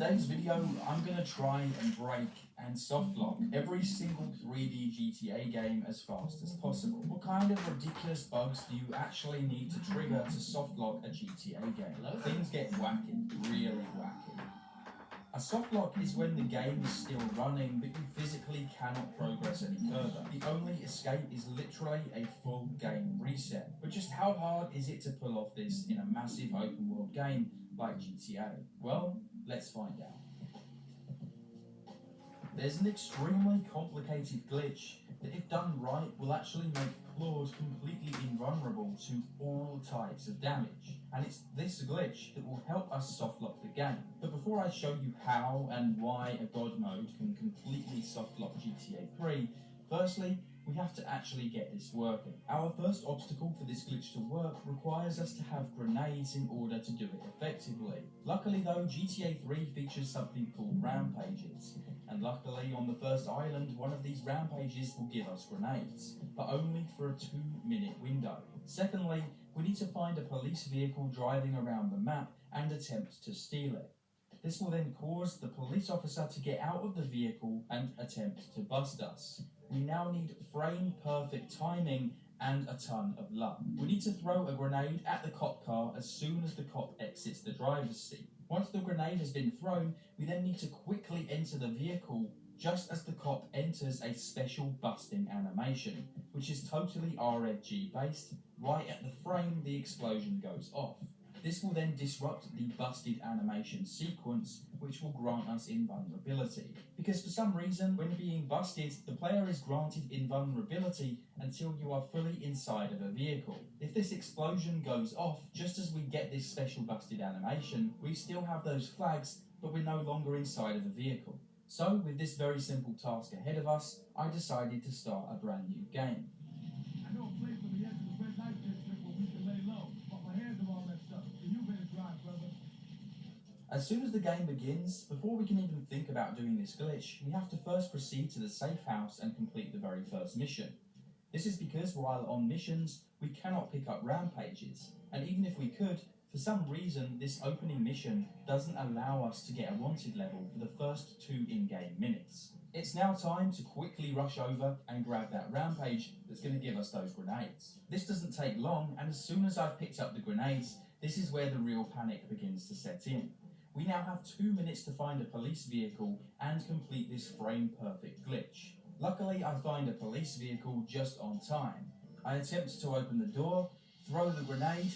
today's video, I'm going to try and break and softlock every single 3D GTA game as fast as possible. What kind of ridiculous bugs do you actually need to trigger to softlock a GTA game? Things get wacky, really wacky. A softlock is when the game is still running, but you physically cannot progress any further. The only escape is literally a full game reset. But just how hard is it to pull off this in a massive open world game like GTA? Well, let's find out. There's an extremely complicated glitch that, if done right, will actually make Claude completely invulnerable to all types of damage. And it's this glitch that will help us softlock the game. But before I show you how and why a God mode can completely softlock GTA 3, firstly, we have to actually get this working. Our first obstacle for this glitch to work requires us to have grenades in order to do it effectively. Luckily though, GTA 3 features something called rampages. And luckily, on the first island, one of these rampages will give us grenades, but only for a 2-minute window. Secondly, we need to find a police vehicle driving around the map and attempt to steal it. This will then cause the police officer to get out of the vehicle and attempt to bust us. We now need frame-perfect timing and a ton of luck. We need to throw a grenade at the cop car as soon as the cop exits the driver's seat. Once the grenade has been thrown, we then need to quickly enter the vehicle just as the cop enters a special busting animation, which is totally RFG based. Right at the frame, the explosion goes off. This will then disrupt the busted animation sequence, which will grant us invulnerability. Because for some reason, when being busted, the player is granted invulnerability until you are fully inside of a vehicle. If this explosion goes off just as we get this special busted animation, we still have those flags, but we're no longer inside of the vehicle. So, with this very simple task ahead of us, I decided to start a brand new game. I know a place on the edge of the red light district where we can lay low, but my hands are all messed up, so you better drive, brother. As soon as the game begins, before we can even think about doing this glitch, we have to first proceed to the safe house and complete the very first mission. This is because while on missions, we cannot pick up rampages, and even if we could, for some reason this opening mission doesn't allow us to get a wanted level for the first 2 in-game minutes. It's now time to quickly rush over and grab that rampage that's going to give us those grenades. This doesn't take long, and as soon as I've picked up the grenades, this is where the real panic begins to set in. We now have 2 minutes to find a police vehicle and complete this frame-perfect glitch. Luckily, I find a police vehicle just on time. I attempt to open the door, throw the grenade.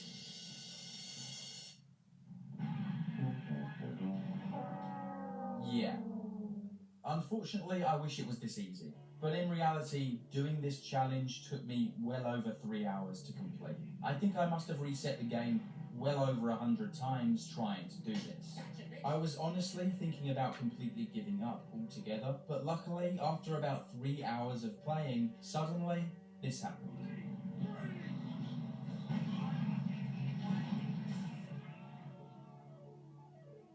Yeah. Unfortunately, I wish it was this easy. But in reality, doing this challenge took me well over 3 hours to complete. I think I must have reset the game well over 100 times trying to do this. I was honestly thinking about completely giving up altogether, but luckily, after about 3 hours of playing, suddenly, this happened.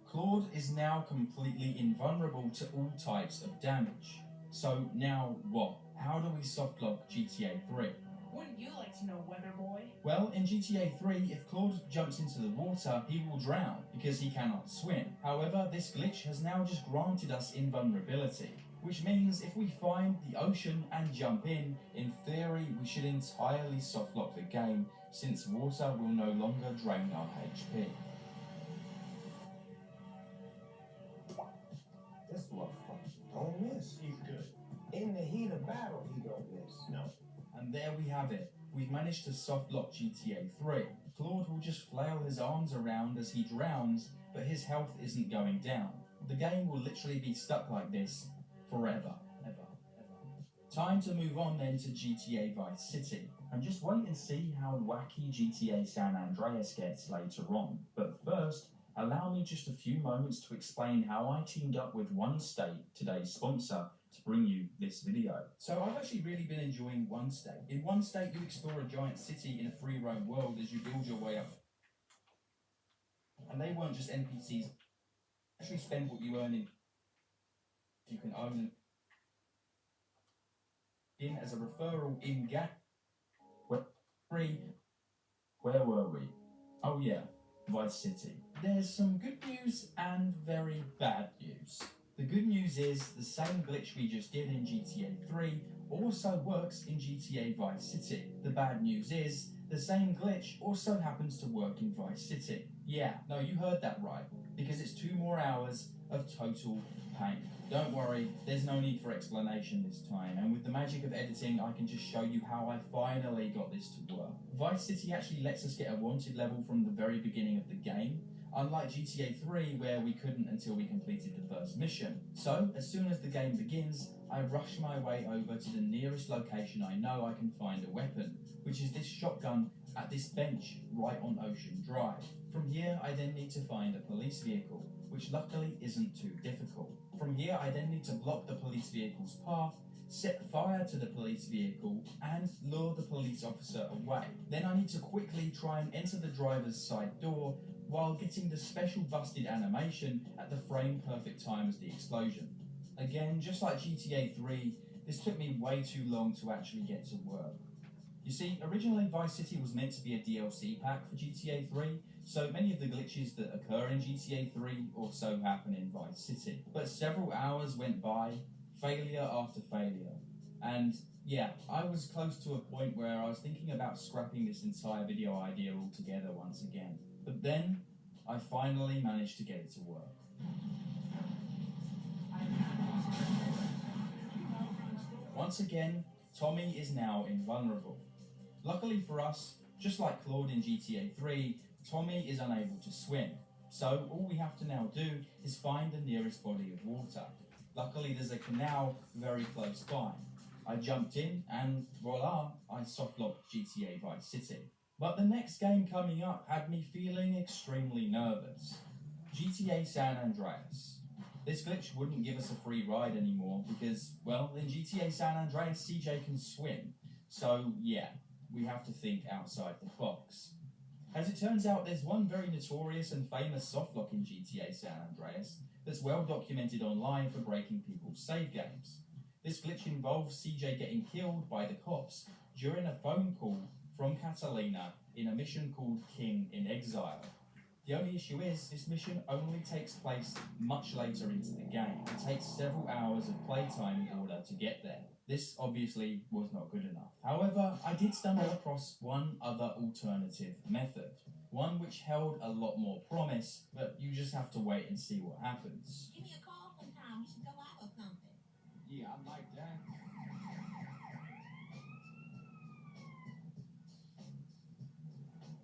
Claude is now completely invulnerable to all types of damage. So now what? How do we softlock GTA 3? Wouldn't you like to know, Weather Boy? Well, in GTA 3, if Claude jumps into the water, he will drown because he cannot swim. However, this glitch has now just granted us invulnerability, which means if we find the ocean and jump in theory we should entirely softlock the game since water will no longer drain our HP. This motherfucker don't miss. He's good. In the heat of battle, he don't miss. No. And there we have it. We've managed to softlock GTA 3. Claude will just flail his arms around as he drowns, but his health isn't going down. The game will literally be stuck like this forever. Time to move on then to GTA Vice City. And just wait and see how wacky GTA San Andreas gets later on. But first, allow me just a few moments to explain how I teamed up with OneState, today's sponsor, to bring you this video. So I've actually really been enjoying OneState. In OneState, you explore a giant city in a free roam world as you build your way up. And they weren't just NPCs. Actually spend what you earn in. You can own in as a referral in gap. Where were we? Oh yeah, Vice City. there's some good news and very bad news. The good news is the same glitch we just did in GTA 3 also works in GTA Vice City. The bad news is the same glitch also happens to work in Vice City. Yeah, no, you heard that right, because it's 2 more hours of total pain. Don't worry, there's no need for explanation this time, and with the magic of editing, I can just show you how I finally got this to work. Vice City actually lets us get a wanted level from the very beginning of the game, unlike GTA 3 where we couldn't until we completed the first mission. So, as soon as the game begins, I rush my way over to the nearest location I know I can find a weapon, which is this shotgun at this bench right on Ocean Drive. From here, I then need to find a police vehicle, which luckily isn't too difficult. From here, I then need to block the police vehicle's path, set fire to the police vehicle, and lure the police officer away. Then I need to quickly try and enter the driver's side door while getting the special busted animation at the frame perfect time as the explosion. Again, just like GTA 3, this took me way too long to actually get to work. You see, originally Vice City was meant to be a DLC pack for GTA 3, so many of the glitches that occur in GTA 3 also happen in Vice City. But several hours went by, failure after failure, and yeah, I was close to a point where I was thinking about scrapping this entire video idea altogether once again. But then, I finally managed to get it to work. Once again, Tommy is now invulnerable. Luckily for us, just like Claude in GTA 3, Tommy is unable to swim. So all we have to now do is find the nearest body of water. Luckily there's a canal very close by. I jumped in and voila, I softlocked GTA Vice City. But the next game coming up had me feeling extremely nervous. GTA San Andreas. This glitch wouldn't give us a free ride anymore because, well, in GTA San Andreas, CJ can swim. So yeah, we have to think outside the box. As it turns out, there's one very notorious and famous softlock in GTA San Andreas that's well documented online for breaking people's save games. This glitch involves CJ getting killed by the cops during a phone call from Catalina in a mission called King in Exile. The only issue is, this mission only takes place much later into the game. It takes several hours of playtime in order to get there. This obviously was not good enough. However, I did stumble across one other alternative method. One which held a lot more promise, but you just have to wait and see what happens. Give me a call sometime. We should go out or something. Yeah, I like that.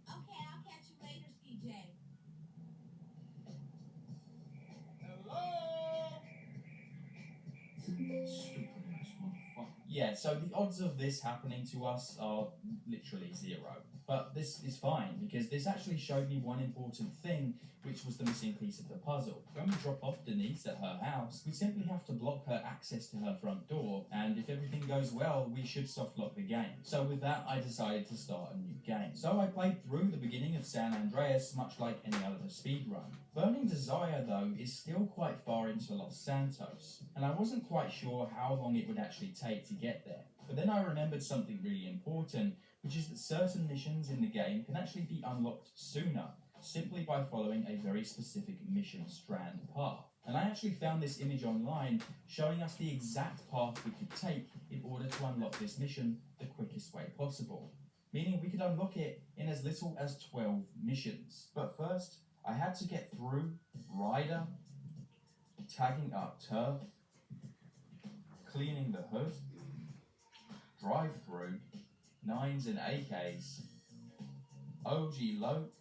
Okay, I'll catch you later, CJ. Stupid ass motherfucker. Yeah, so the odds of this happening to us are literally 0. But this is fine, because this actually showed me one important thing, which was the missing piece of the puzzle. When we drop off Denise at her house, we simply have to block her access to her front door, and if everything goes well, we should softlock the game. So with that, I decided to start a new game. So I played through the beginning of San Andreas, much like any other speedrun. Burning Desire, though, is still quite far into Los Santos, and I wasn't quite sure how long it would actually take to get there. But then I remembered something really important, which is that certain missions in the game can actually be unlocked sooner, simply by following a very specific mission strand path. And I actually found this image online showing us the exact path we could take in order to unlock this mission the quickest way possible, meaning we could unlock it in as little as 12 missions. But first, I had to get through Ryder, tagging up turf, cleaning the hood, drive-through, 9s and AKs, OG Lope,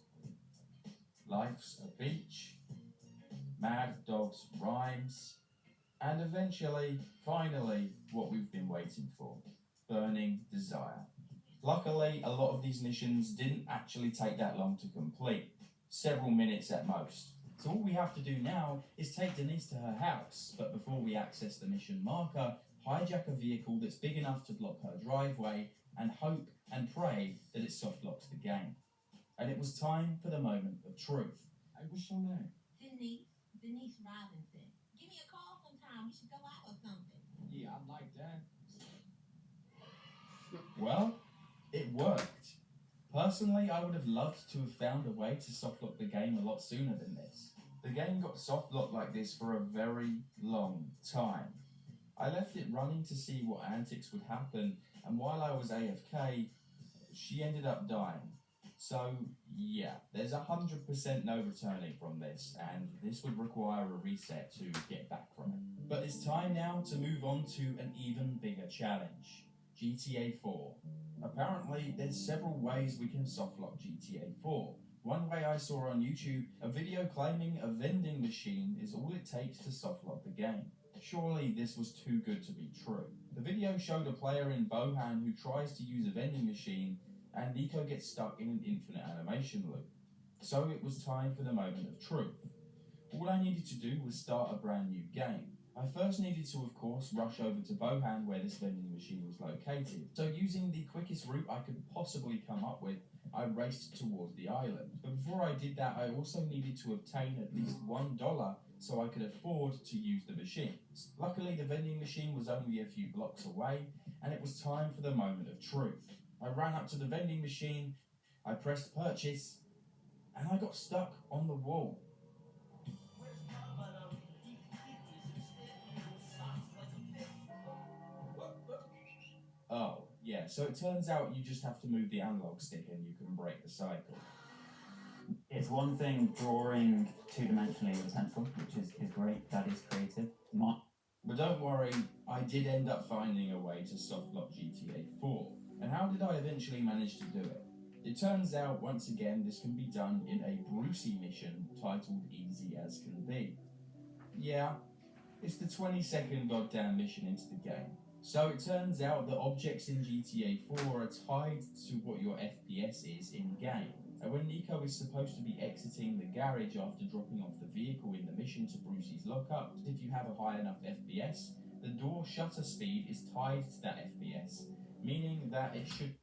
Life's a Beach, Mad Dogs Rhymes, and eventually, finally, what we've been waiting for, Burning Desire. Luckily, a lot of these missions didn't actually take that long to complete, several minutes at most. So all we have to do now is take Denise to her house, but before we access the mission marker, hijack a vehicle that's big enough to block her driveway, and hope and pray that it softlocks the game. And it was time for the moment of truth. Hey, what's your name? Denise Robinson. Give me a call sometime. We should go out or something. Yeah, I like that. Well, it worked. Personally, I would have loved to have found a way to softlock the game a lot sooner than this. The game got softlocked like this for a very long time. I left it running to see what antics would happen, and while I was AFK, she ended up dying. So, yeah, there's 100% no returning from this, and this would require a reset to get back from it. But it's time now to move on to an even bigger challenge, GTA 4. Apparently, there's several ways we can softlock GTA 4. One way I saw on YouTube, a video claiming a vending machine is all it takes to softlock the game. Surely this was too good to be true. The video showed a player in Bohan who tries to use a vending machine and Nico gets stuck in an infinite animation loop. So it was time for the moment of truth. All I needed to do was start a brand new game. I first needed to, of course, rush over to Bohan where this vending machine was located. So using the quickest route I could possibly come up with, I raced towards the island. But before I did that, I also needed to obtain at least $1 so I could afford to use the machine. Luckily, the vending machine was only a few blocks away, and it was time for the moment of truth. I ran up to the vending machine, I pressed purchase, and I got stuck on the wall. Oh, yeah, so it turns out you just have to move the analog stick and you can break the cycle. It's one thing drawing two-dimensionally with a pencil, which is great, that is creative. But don't worry, I did end up finding a way to softlock GTA 4. And how did I eventually manage to do it? It turns out, once again, this can be done in a Brucey mission titled Easy As Can Be. Yeah, it's the 22nd goddamn mission into the game. So it turns out that objects in GTA 4 are tied to what your FPS is in-game. And when Nico is supposed to be exiting the garage after dropping off the vehicle in the mission to Brucey's lockup, if you have a high enough FPS, the door shutter speed is tied to that FPS, meaning that it should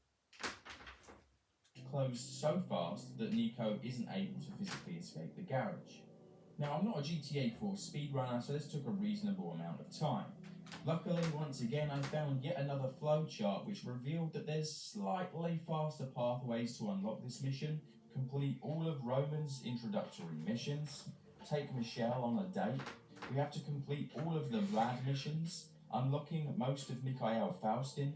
close so fast that Nico isn't able to physically escape the garage. Now, I'm not a GTA 4 speedrunner, so this took a reasonable amount of time. Luckily, once again, I found yet another flowchart which revealed that there's slightly faster pathways to unlock this mission. Complete all of Roman's introductory missions, take Michelle on a date, we have to complete all of the Vlad missions, unlocking most of Mikhail Faustin,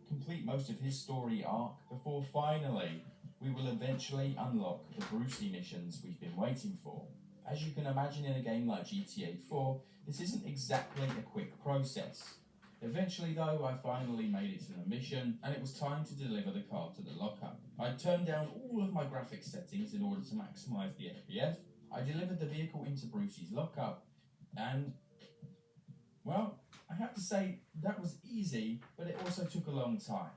complete most of his story arc, before finally we will eventually unlock the Brucey missions we've been waiting for. As you can imagine, in a game like GTA 4, this isn't exactly a quick process. Eventually though, I finally made it to the mission, and it was time to deliver the car to the lockup. I turned down all of my graphics settings in order to maximise the FPS. I delivered the vehicle into Brucey's lockup, and, well, I have to say that was easy, but it also took a long time.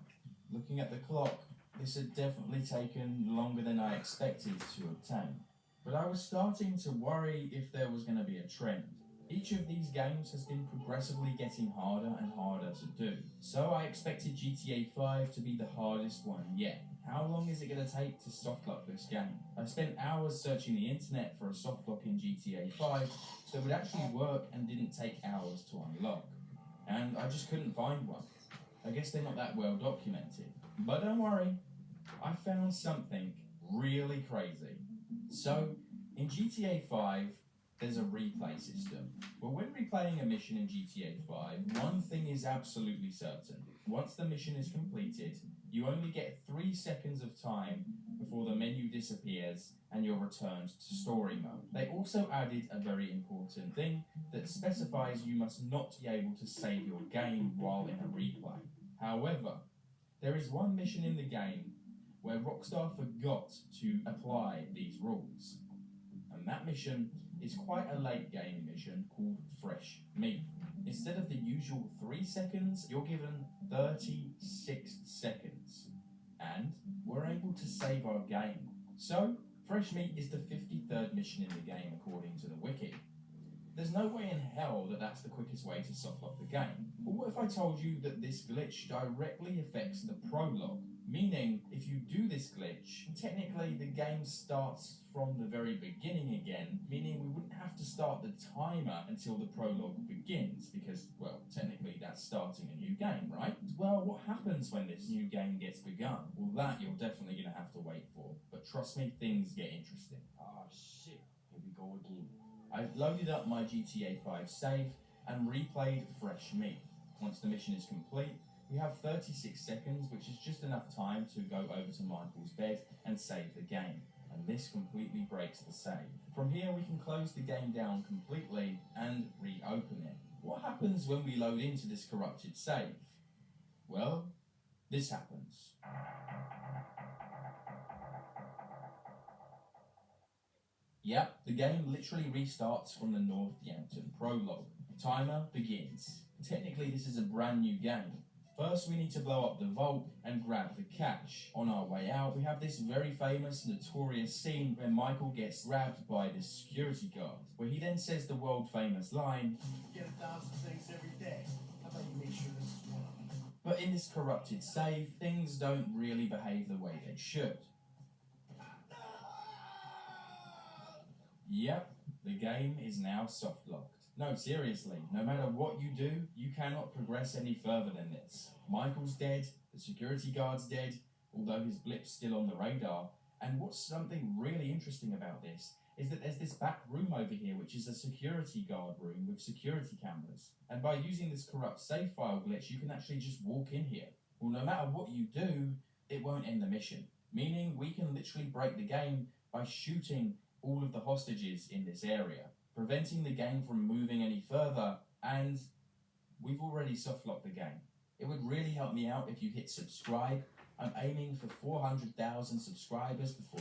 Looking at the clock, this had definitely taken longer than I expected to obtain. But I was starting to worry if there was going to be a trend. Each of these games has been progressively getting harder and harder to do. So I expected GTA 5 to be the hardest one yet. How long is it going to take to softlock this game? I spent hours searching the internet for a softlock in GTA 5 that would actually work and didn't take hours to unlock. And I just couldn't find one. I guess they're not that well documented. But don't worry, I found something really crazy. So, in GTA 5, there's a replay system. Well, when replaying a mission in GTA 5, one thing is absolutely certain. Once the mission is completed, you only get 3 seconds of time before the menu disappears and you're returned to story mode. They also added a very important thing that specifies you must not be able to save your game while in a replay. However, there is one mission in the game where Rockstar forgot to apply these rules. And that mission is quite a late game mission called Fresh Meat. Instead of the usual 3 seconds, you're given 36 seconds. And we're able to save our game. So, Fresh Meat is the 53rd mission in the game according to the wiki. There's no way in hell that that's the quickest way to softlock the game. But what if I told you that this glitch directly affects the prologue? Meaning, if you do this glitch, technically the game starts from the very beginning again, meaning we wouldn't have to start the timer until the prologue begins, because, well, technically that's starting a new game, right? Well, what happens when this new game gets begun? Well, that you're definitely going to have to wait for, but trust me, things get interesting. Oh shit, here we go again. I've loaded up my GTA 5 save and replayed Fresh Meat. Once the mission is complete, we have 36 seconds, which is just enough time to go over to Michael's bed and save the game. And this completely breaks the save. From here, we can close the game down completely and reopen it. What happens when we load into this corrupted save? Well, this happens. Yep, the game literally restarts from the North Yankton prologue. Timer begins. Technically, this is a brand new game. First, we need to blow up the vault and grab the cash. On our way out, we have this very famous, notorious scene where Michael gets grabbed by the security guard, where he then says the world-famous line, Get 1,000 things every day. How about you make sure this is one of them? but in this corrupted save, things don't really behave the way they should. Yep, the game is now soft-locked. No, seriously, no matter what you do, you cannot progress any further than this. Michael's dead, the security guard's dead, although his blip's still on the radar. And what's something really interesting about this is that there's this back room over here, which is a security guard room with security cameras. And by using this corrupt save file glitch, you can actually just walk in here. Well, no matter what you do, it won't end the mission. Meaning we can literally break the game by shooting all of the hostages in this area, preventing the game from moving any further, and we've already soft-locked the game. It would really help me out if you hit subscribe. I'm aiming for 400,000 subscribers before...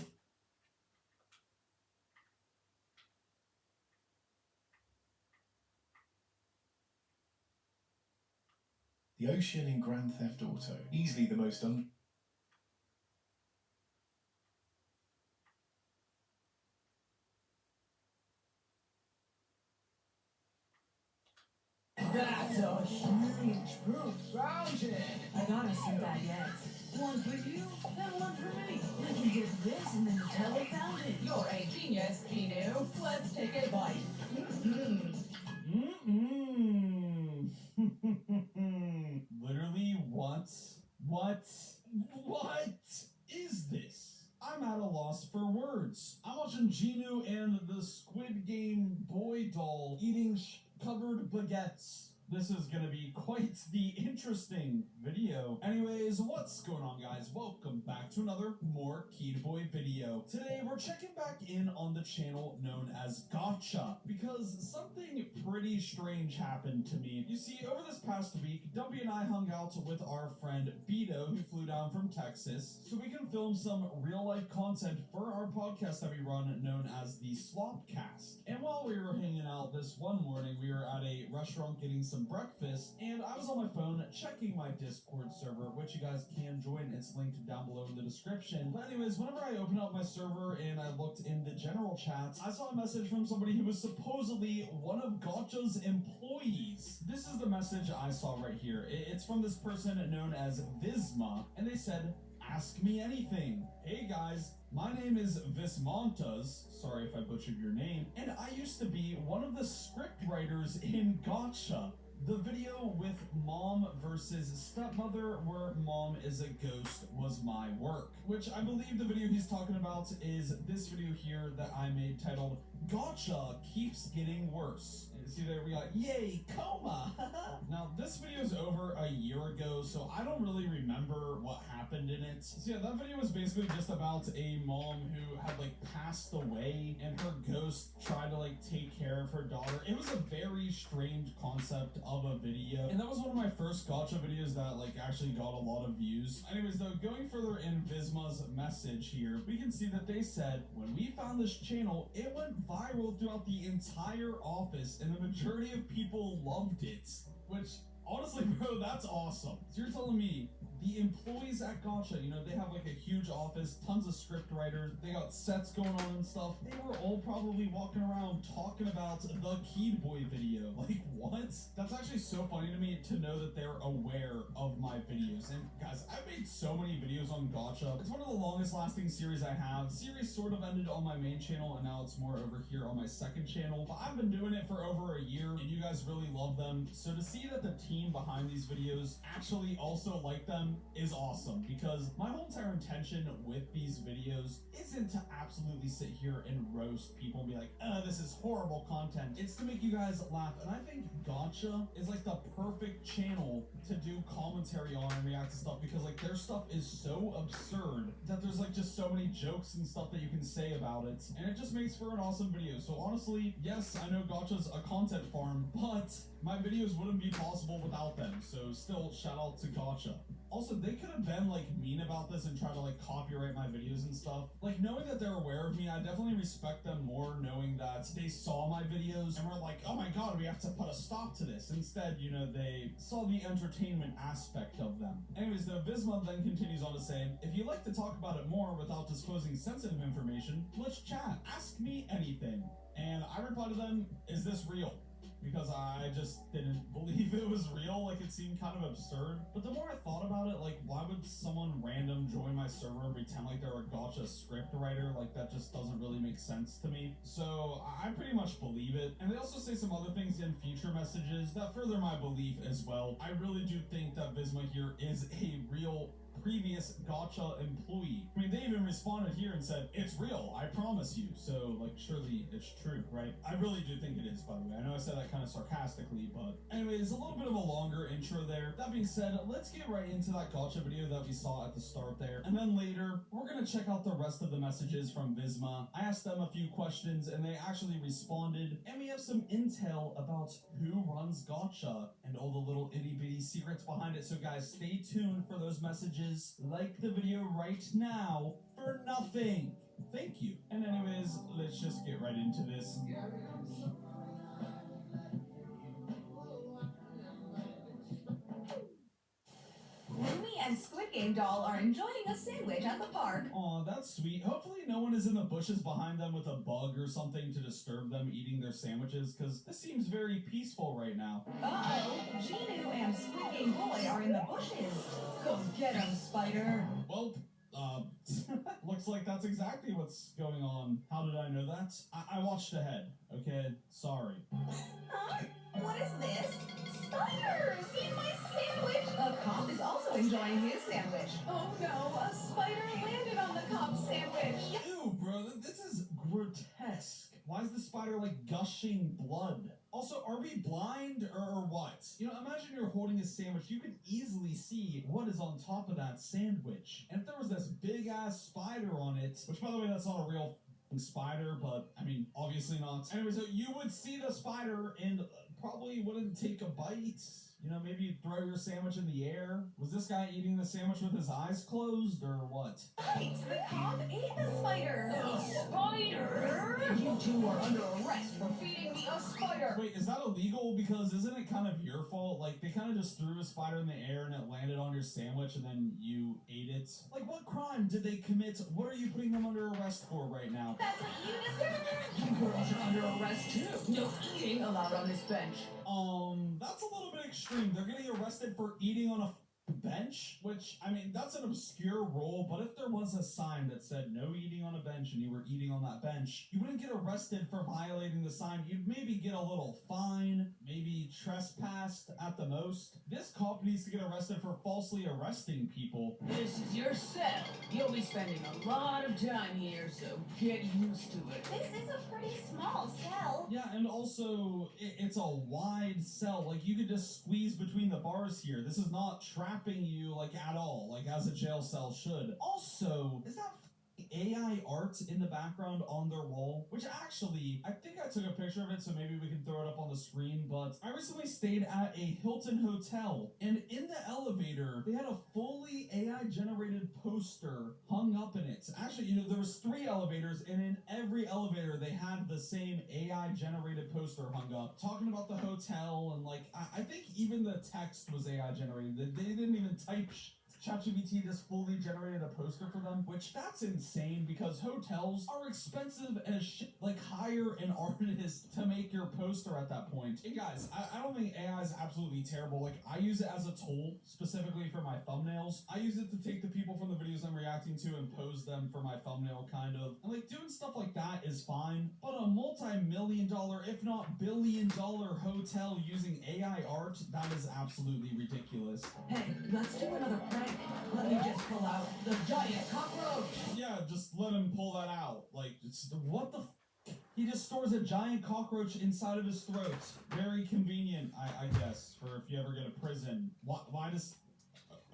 The ocean in Grand Theft Auto, easily the most That's a huge group rounded. I got us some baguettes. One for you, and one for me. We can dip this in the Nutella fountain. You're a genius, Ginu. Let's take a bite. Literally, what? What is this? I'm at a loss for words. I'm watching Genu and the Squid Game boy doll eating covered baguettes. This is gonna be quite the interesting video. Anyways, what's going on, guys? Welcome back to another more Key Boy video. Today, we're checking back in on the channel known as Gotcha, because something pretty strange happened to me. You see, over this past week, Dumpy and I hung out with our friend Beto, who flew down from Texas, so we can film some real-life content for our podcast that we run known as the Slopcast. And while we were hanging out this one morning, we were at a restaurant getting some breakfast, and I was on my phone checking my Discord server, which you guys can join. It's linked down below in the description. But anyways, whenever I opened up my server and I looked in the general chat, I saw a message from somebody who was supposedly one of Gotcha's employees. This is the message I saw right here. It's from this person known as Visma, and they said, "Ask me anything. Hey guys, my name is Vismontas, sorry if I butchered your name, and I used to be one of the script writers in Gotcha. The video with Mom versus Stepmother, where Mom is a ghost, was my work." Which I believe the video he's talking about is this video here that I made titled, "Gotcha Keeps Getting Worse." See there, we got, yay, coma! Now, this video is over a year ago, so I don't really remember what happened in it. So yeah, that video was basically just about a mom who had, like, passed away, and her ghost tried to, like, take care of her daughter. It was a very strange concept of a video, and that was one of my first Gotcha videos that, like, actually got a lot of views. Anyways, though, going further in Visma's message here, we can see that they said, "When we found this channel, it went viral throughout the entire office, and the majority of people loved it." Which, honestly, bro, that's awesome. So you're telling me the employees at Gotcha, you know, they have like a huge office, tons of script writers, they got sets going on and stuff. They were all probably walking around talking about the Key Boy video. Like, what? That's actually so funny to me to know that they're aware of my videos. And guys, I've made so many videos on Gacha. It's one of the longest lasting series I have. Series sort of ended on my main channel, and now it's more over here on my second channel. But I've been doing it for over a year, and you guys really love them. So to see that the team behind these videos actually also like them is awesome, because my whole entire intention with these videos isn't to absolutely sit here and roast people and be like, this is horrible content. It's to make you guys laugh. And I think Gacha is like the perfect channel to do commentary on and react to stuff, because like their stuff is so absurd that there's like just so many jokes and stuff that you can say about it, and it just makes for an awesome video. So honestly, yes, I know Gacha's a content farm, but my videos wouldn't be possible without them. So still, shout out to Gacha. Also, they could have been like mean about this and try to like copyright my videos and stuff. Like, knowing that they're aware of me, I definitely respect them more, knowing that they saw my videos and were like, oh my god, we have to put a stop to this. Instead, you know, they saw the entertainment aspect of them. Anyways, though, Visma then continues on to say, if you'd like to talk about it more without disclosing sensitive information, let's chat. Ask me anything. And I replied to them, is this real? Because I just didn't believe it was real. Like, it seemed kind of absurd. But the more I thought about it, like, why would someone random join my server and pretend like they're a Gacha script writer? Like, that just doesn't really make sense to me. So I pretty much believe it. And they also say some other things in future messages that further my belief as well. I really do think that Visma here is a real previous Gacha employee. I mean, they even responded here and said, it's real, I promise you. So, like, surely it's true, right? I really do think it is, by the way. I know I said that kind of sarcastically, but anyways, a little bit of a longer intro there. That being said, let's get right into that Gacha video that we saw at the start there. And then later, we're gonna check out the rest of the messages from Visma. I asked them a few questions, and they actually responded, and we have some intel about who runs Gacha and all the little itty-bitty secrets behind it. So guys, stay tuned for those messages. Like the video right now for nothing. Thank you. And anyways, let's just get right into this. Rumi and Squid Game Doll are enjoying a sandwich at the park. Aw, that's sweet. Hopefully no one is in the bushes behind them with a bug or something to disturb them eating their sandwiches, because this seems very peaceful right now. Uh-oh, Genu and Squid Game Boy are in the bushes. Go get 'em, Spider. Well, looks like that's exactly what's going on. How did I know that? I watched ahead, okay? Sorry. Huh? What is this? Spiders! Eat my sandwich! A cop is also enjoying his sandwich. Oh no, a spider landed on the cop's sandwich. Ew, bro, this is grotesque. Why is the spider like gushing blood? Also, are we blind or what? You know, imagine you're holding a sandwich. You could easily see what is on top of that sandwich. And if there was this big ass spider on it, which by the way, that's not a real spider, but I mean, obviously not. Anyway, so you would see the spider and probably wouldn't take a bite. You know, maybe you'd throw your sandwich in the air. Was this guy eating the sandwich with his eyes closed or what? Right, the cop ate the spider. A spider? You two are under arrest for feeding me a spider. Wait, is that illegal? Because isn't it kind of your fault? Like, they kind of just threw a spider in the air and it landed on your sandwich and then you ate it? Like, what crime did they commit? What are you putting them under arrest for right now? That's what you deserve. You girls are under arrest too. No eating allowed on this bench. That's a little bit extreme. They're getting arrested for eating on a bench, which, I mean, that's an obscure rule, but if there was a sign that said no eating on a bench and you were eating on that bench, you wouldn't get arrested for violating the sign. You'd maybe get a little fine, maybe trespassed at the most. This cop needs to get arrested for falsely arresting people. This is your cell. You'll be spending a lot of time here, so get used to it. This is a pretty small cell. Yeah, and also, it's a wide cell. Like, you could just squeeze between the bars here. This is not trapping you, like, at all, like, as a jail cell should. Also, is that AI art in the background on their wall? Which actually, I think I took a picture of it, so maybe we can throw it up on the screen, but I recently stayed at a Hilton hotel, and in the elevator, they had a fully AI-generated poster hung up in it. Actually, you know, there was 3 elevators, and in every elevator, they had the same AI-generated poster hung up, talking about the hotel, and, like, I think even the text was AI-generated. They didn't even type ChatGPT just fully generated a poster for them, which that's insane because hotels are expensive as shit. Like, hire an artist to make your poster at that point. Hey guys, I don't think AI is absolutely terrible. Like, I use it as a tool specifically for my thumbnails. I use it to take the people from the videos I'm reacting to and pose them for my thumbnail, kind of. And like, doing stuff like that is fine, but a multi-million-dollar, if not billion-dollar hotel using AI art, that is absolutely ridiculous. Hey, let's do another prank. Let me just pull out the giant cockroach. Yeah, just let him pull that out. Like, what the f? He just stores a giant cockroach inside of his throat. Very convenient, I guess, for if you ever get to prison. Why does...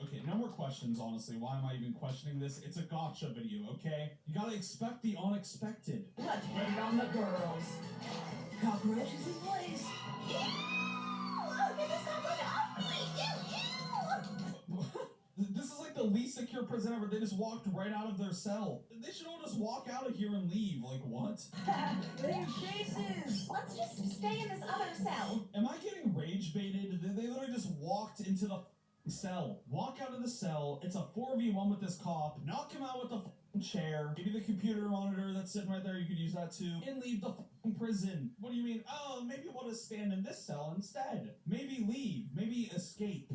Okay, no more questions, honestly. Why am I even questioning this? It's a gotcha video, okay? You gotta expect the unexpected. Let's put it on the girls. Cockroach is in place. Ew! Get this cockroach off me! Ew! This is like the least secure prison ever. They just walked right out of their cell. They should all just walk out of here and leave. Like, what? Leave faces. Let's just stay in this other cell. Am I getting rage baited? They literally just walked into the cell. Walk out of the cell. It's a 4v1 with this cop. Knock him out with the chair. Maybe the computer monitor that's sitting right there, you could use that too. And leave the prison. What do you mean? Oh, maybe we'll just stand in this cell instead. Maybe leave. Maybe escape.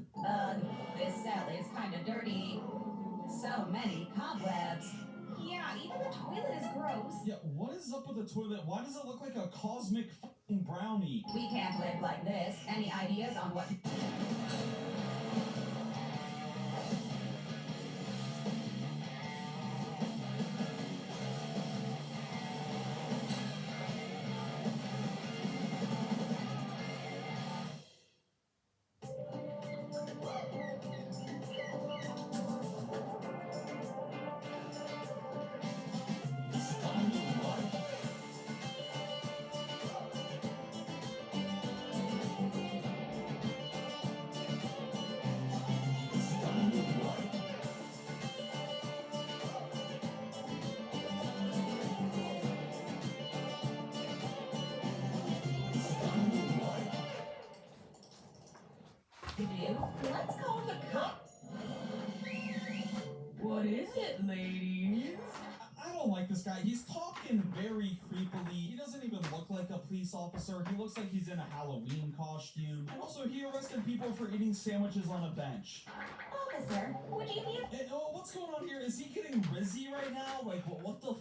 This cell is kind of dirty. So many cobwebs. Yeah, even the toilet is gross. Yeah, what is up with the toilet? Why does it look like a cosmic brownie? We can't live like this. Any ideas on what... Let's call the cop. What is it, ladies? I don't like this guy. He's talking very creepily. He doesn't even look like a police officer. He looks like he's in a Halloween costume. And also, he arrested people for eating sandwiches on a bench. Officer, would you be... What's going on here? Is he getting rizzy right now? Like, what the f...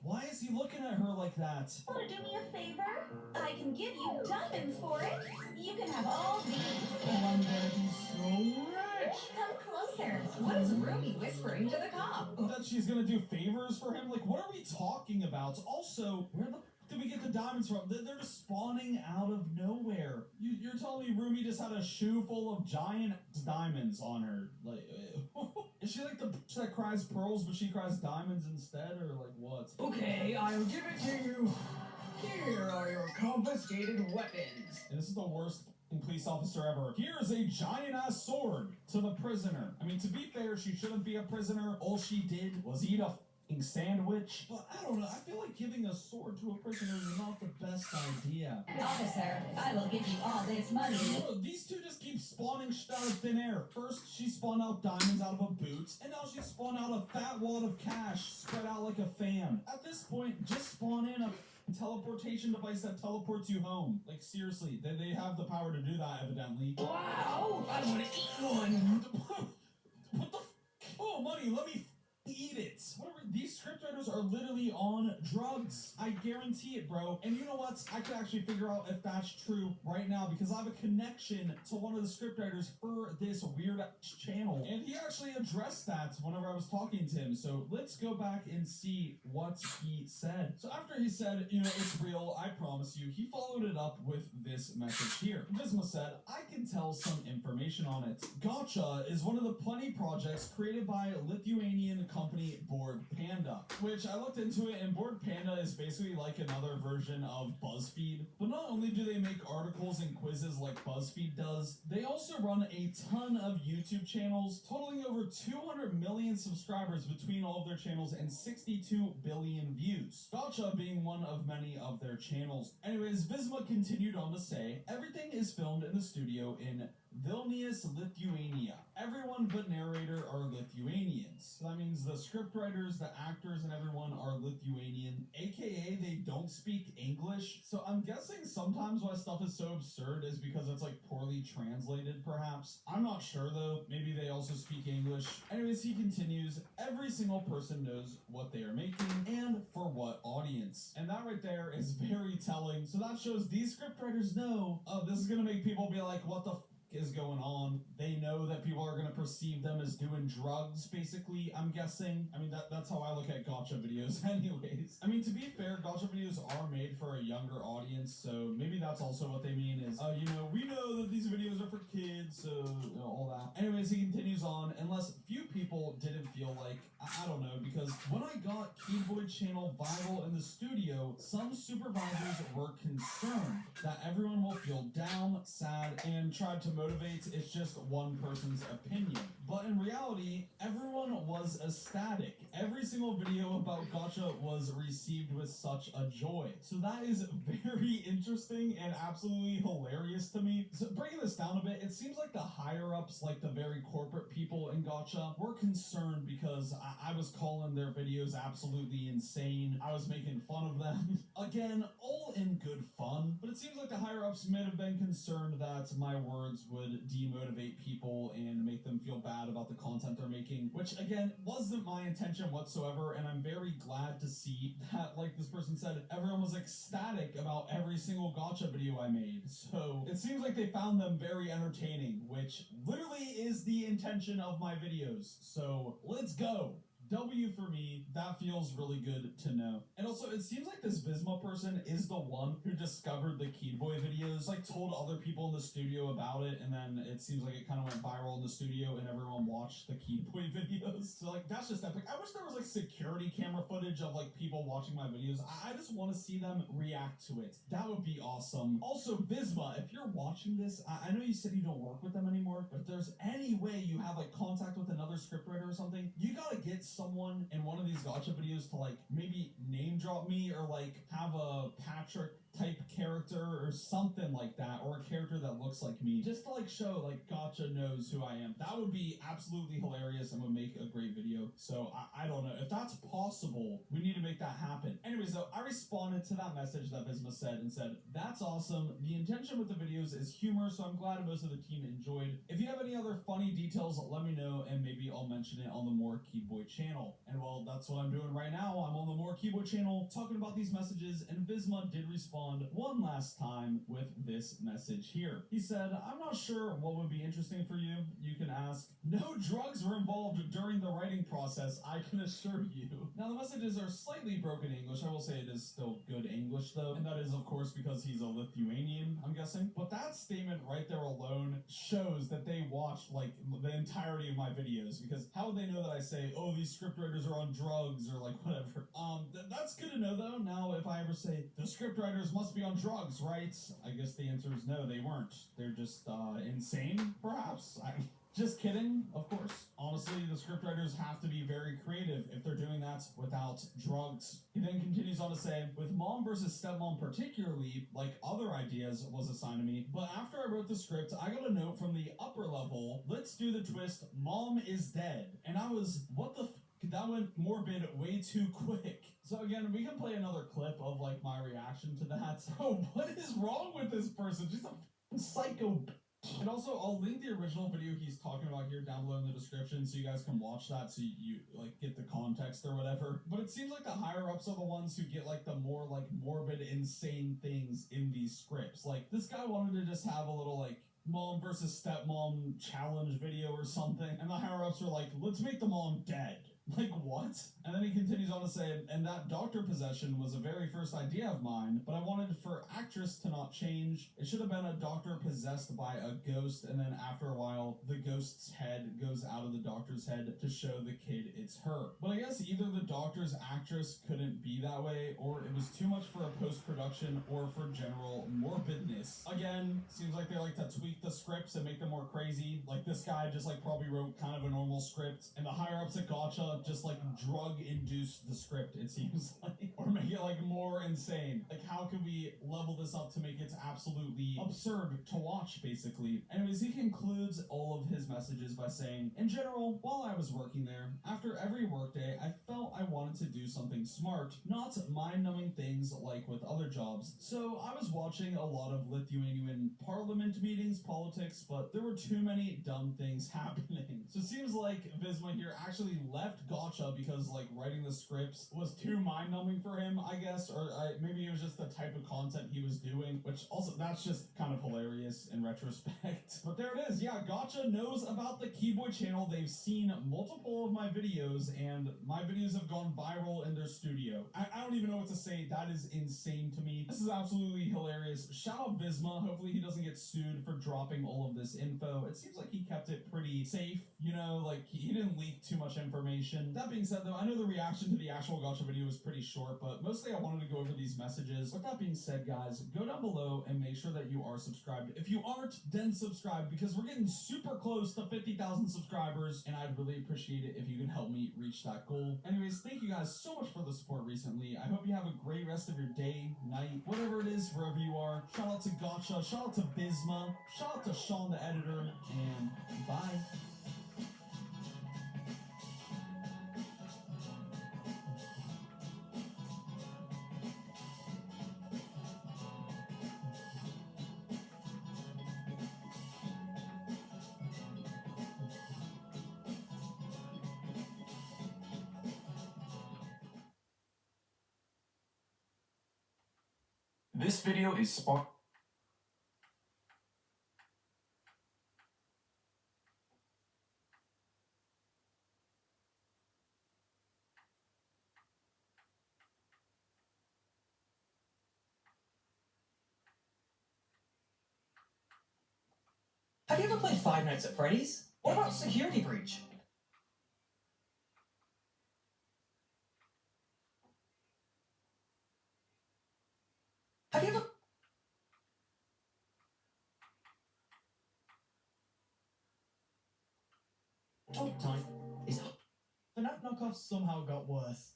Why is he looking at her like that? Want to do me a favor? I can give you diamonds for it. You can have all these. Oh, I'm gonna be so rich. Come closer. What is Ruby whispering to the cop? That she's gonna do favors for him? Like, what are we talking about? Also, where the f did we get the diamonds from? They're just spawning out of nowhere. You're telling me Rumi just had a shoe full of giant diamonds on her? Like, is she like the bitch that cries pearls, but she cries diamonds instead, or like what? Okay, I'll give it to you. Here are your confiscated weapons. And this is the worst police officer ever. Here's a giant ass sword to the prisoner. I mean, to be fair, she shouldn't be a prisoner. All she did was eat a sandwich. But I don't know, I feel like giving a sword to a prisoner is not the best idea. Officer, I will give you all this money. These two just keep spawning shit out of thin air. First, she spawned out diamonds out of a boot, and now she spawned out a fat wad of cash spread out like a fan. At this point, just spawn in a teleportation device that teleports you home. Like, seriously, they have the power to do that, evidently. Wow, I want to eat one. What the f? Oh, money, let me eat it. These scriptwriters are literally on drugs. I guarantee it, bro. And you know what? I could actually figure out if that's true right now because I have a connection to one of the scriptwriters for this weird channel. And he actually addressed that whenever I was talking to him. So let's go back and see what he said. So after he said, you know, it's real, I promise you, he followed it up with this message here. Visma said, I can tell some information on it. Gotcha is one of the plenty projects created by Lithuanian company Board Panda, which I looked into it, and Board Panda is basically like another version of BuzzFeed. But not only do they make articles and quizzes like BuzzFeed does, they also run a ton of YouTube channels, totaling over 200 million subscribers between all of their channels and 62 billion views. Gotcha being one of many of their channels. Anyways, Visma continued on to say, everything is filmed in the studio in Vilnius, Lithuania. Everyone but narrator are Lithuanians. So that means the scriptwriters, the actors, and everyone are Lithuanian, aka they don't speak English. So I'm guessing sometimes why stuff is so absurd is because it's like poorly translated, perhaps. I'm not sure though. Maybe they also speak English. Anyways, he continues, every single person knows what they are making and for what audience. And that right there is very telling. So that shows these scriptwriters know, oh, this is gonna make people be like, what the is going on. They know that people are going to perceive them as doing drugs, basically, I'm guessing. I mean, that's how I look at gacha videos anyways. I mean, to be fair, gacha videos are made for a younger audience, so maybe that's also what they mean is, you know, we know that these videos are for kids, so, you know, all that. Anyways, he continues on, unless few people didn't feel like, I don't know, because when I got Keyboy channel viral in the studio, some supervisors were concerned that everyone will feel down, sad, and tried to motivate. It's just one person's opinion. But in reality, everyone was ecstatic. Every single video about gacha was received with such a joy. So that is very interesting and absolutely hilarious to me. So breaking this down a bit, it seems like the higher-ups, like the very corporate people in gacha, were concerned because I was calling their videos absolutely insane. I was making fun of them. Again, all in good fun, but it seems like the higher-ups may have been concerned that my words would demotivate people and make them feel bad about the content they're making, which again wasn't my intention whatsoever, and I'm very glad to see that, like this person said, everyone was ecstatic about every single gacha video I made. So it seems like they found them very entertaining, which literally is the intention of my videos. So let's go. W for me, that feels really good to know. And also, it seems like this Visma person is the one who discovered the Keyboy videos, like told other people in the studio about it, and then it seems like it kind of went viral in the studio and everyone watched the Keyboy videos. So like, that's just epic. I wish there was like security camera footage of like people watching my videos. I just want to see them react to it. That would be awesome. Also, Visma, if you're watching this, I know you said you don't work with them anymore, but if there's any way you have like contact with another scriptwriter or something, you gotta get someone in one of these gacha videos to like maybe name drop me or like have a Patrick type character or something like that, or a character that looks like me, just to like show like gacha knows who I am. That would be absolutely hilarious and would make a great video. So I don't know if that's possible. We need to make that happen. Anyways though, I responded to that message that Visma said and said, that's awesome. The intention with the videos is humor, so I'm glad most of the team enjoyed. If you have any other funny details, let me know and maybe I'll mention it on the More Keyboy channel. And well, that's what I'm doing right now. I'm on the More Keyboy channel talking about these messages, and Visma did respond one last time with this message here. He said, I'm not sure what would be interesting for you. You can ask. No drugs were involved during the writing process, I can assure you. Now the messages are slightly broken English. I will say it is still good English though, and that is of course because he's a Lithuanian, I'm guessing. But that statement right there alone shows that they watched like the entirety of my videos, because how would they know that I say, oh, these scriptwriters are on drugs or like whatever? That's good to know though. Now if I ever say the scriptwriters must be on drugs, right? I guess the answer is no, they weren't. They're just insane, perhaps. I'm just kidding, of course. Honestly, the scriptwriters have to be very creative if they're doing that without drugs. He then continues on to say, with mom versus stepmom particularly, like other ideas was assigned to me, but after I wrote the script, I got a note from the upper level, let's do the twist, mom is dead. And I was, what the that went morbid way too quick. So again, we can play another clip of like my reaction to that. Oh, what is wrong with this person? She's a psycho. And also, I'll link the original video he's talking about here down below in the description so you guys can watch that so you like get the context or whatever. But it seems like the higher ups are the ones who get like the more like morbid, insane things in these scripts. Like this guy wanted to just have a little like mom versus stepmom challenge video or something, and the higher ups were like, let's make the mom dead. Like, what? And then he continues on to say, and that doctor possession was a very first idea of mine, but I wanted for actress to not change. It should have been a doctor possessed by a ghost, and then after a while, the ghost's head goes out of the doctor's head to show the kid it's her. But I guess either the doctor's actress couldn't be that way, or it was too much for a post-production, or for general morbidness. Again, seems like they like to tweak the scripts and make them more crazy. Like, this guy just, like, probably wrote kind of a normal script, and the higher-ups at Gacha Gacha just like drug induce the script, it seems like, or make it like more insane. Like, how can we level this up to make it absolutely absurd to watch, basically? Anyways, he concludes all of his messages by saying, in general, while I was working there, after every workday, I felt I wanted to do something smart, not mind-numbing things like with other jobs. So I was watching a lot of Lithuanian parliament meetings, politics, but there were too many dumb things happening. So it seems like Visma here actually left Gacha because like writing the scripts was too mind-numbing for him, I guess, or maybe it was just the type of content he was doing, which also that's just kind of hilarious in retrospect. But there it is. Yeah, Gacha knows about the Keyboy channel. They've seen multiple of my videos, and my videos have gone viral in their studio. I don't even know what to say. That is insane to me. This is absolutely hilarious. Shout out Visma. Hopefully he doesn't get sued for dropping all of this info. It seems like he kept it pretty safe, you know, like he didn't leak too much information. That being said though, I know the reaction to the actual Gacha video was pretty short, but mostly I wanted to go over these messages. With that being said, guys, go down below and make sure that you are subscribed. If you aren't, then subscribe, because we're getting super close to 50,000 subscribers, and I'd really appreciate it if you can help me reach that goal. Anyways, thank you guys so much for the support recently. I hope you have a great rest of your day, night, whatever it is, wherever you are. Shout out to Gacha, shout out to Visma, shout out to Sean the editor, and bye. This video is sponsored. Have you ever played Five Nights at Freddy's? What about Security Breach? Have you ever... Talk time is... FNAF knockoffs somehow got worse.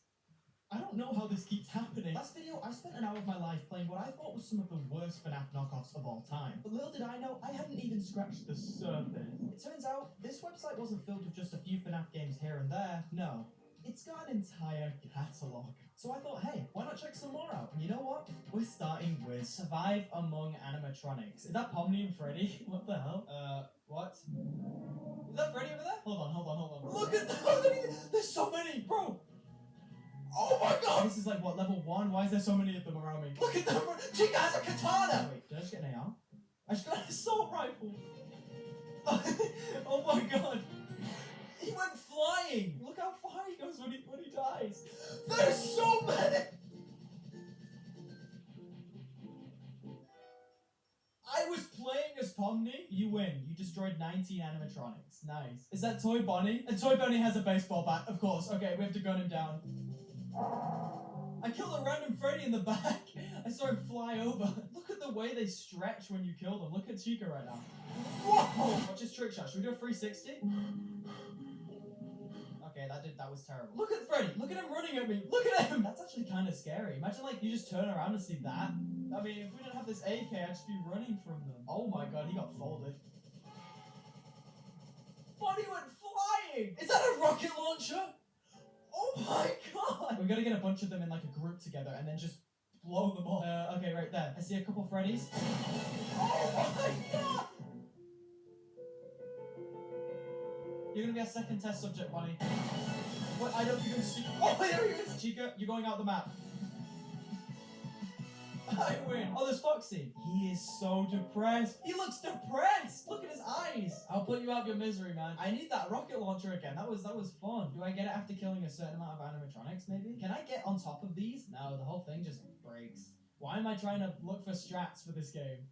I don't know how this keeps happening. Last video, I spent an hour of my life playing what I thought was some of the worst FNAF knockoffs of all time. But little did I know, I hadn't even scratched the surface. It turns out, this website wasn't filled with just a few FNAF games here and there. No, it's got an entire catalogue. So I thought, hey, why not check some more out? And you know what? We're starting with Survive Among Animatronics. Is that Pomni and Freddy? What the hell? What? Is that Freddy over there? Hold on. Look at them! There's so many, bro! Oh my god! This is like, what, level 1? Why is there so many of them around me? Look at them! Chica has a katana! Wait, did I just get an AR? I just got an assault rifle! Oh my god! He went flying! Look how far he goes when he dies! There's so many! I was playing as Pomni. You win. You destroyed 19 animatronics. Nice. Is that Toy Bonnie? And Toy Bonnie has a baseball bat, of course. Okay, we have to gun him down. I killed a random Freddy in the back. I saw him fly over. Look at the way they stretch when you kill them. Look at Chica right now. Whoa! Watch his trick shot. Should we do a 360? Okay, that was terrible. Look at Freddy. Look at him running at me. Look at him. That's actually kind of scary. Imagine like you just turn around and see that. I mean, if we didn't have this AK, I'd just be running from them. Oh my god, he got folded. Bonnie went flying! Is that a rocket launcher? Oh my god! We gotta get a bunch of them in like a group together and then just blow them up. Okay, right there. I see a couple Freddys. Oh my god! You're gonna be our second test subject, Bonnie. What? I don't even see. Oh, there he is! Chica, you're going out the map. I win. Oh, there's Foxy. He is so depressed. He looks depressed. Look at his eyes. I'll put you out of your misery, man. I need that rocket launcher again. That was fun. Do I get it after killing a certain amount of animatronics, maybe? Can I get on top of these? No, the whole thing just breaks. Why am I trying to look for strats for this game?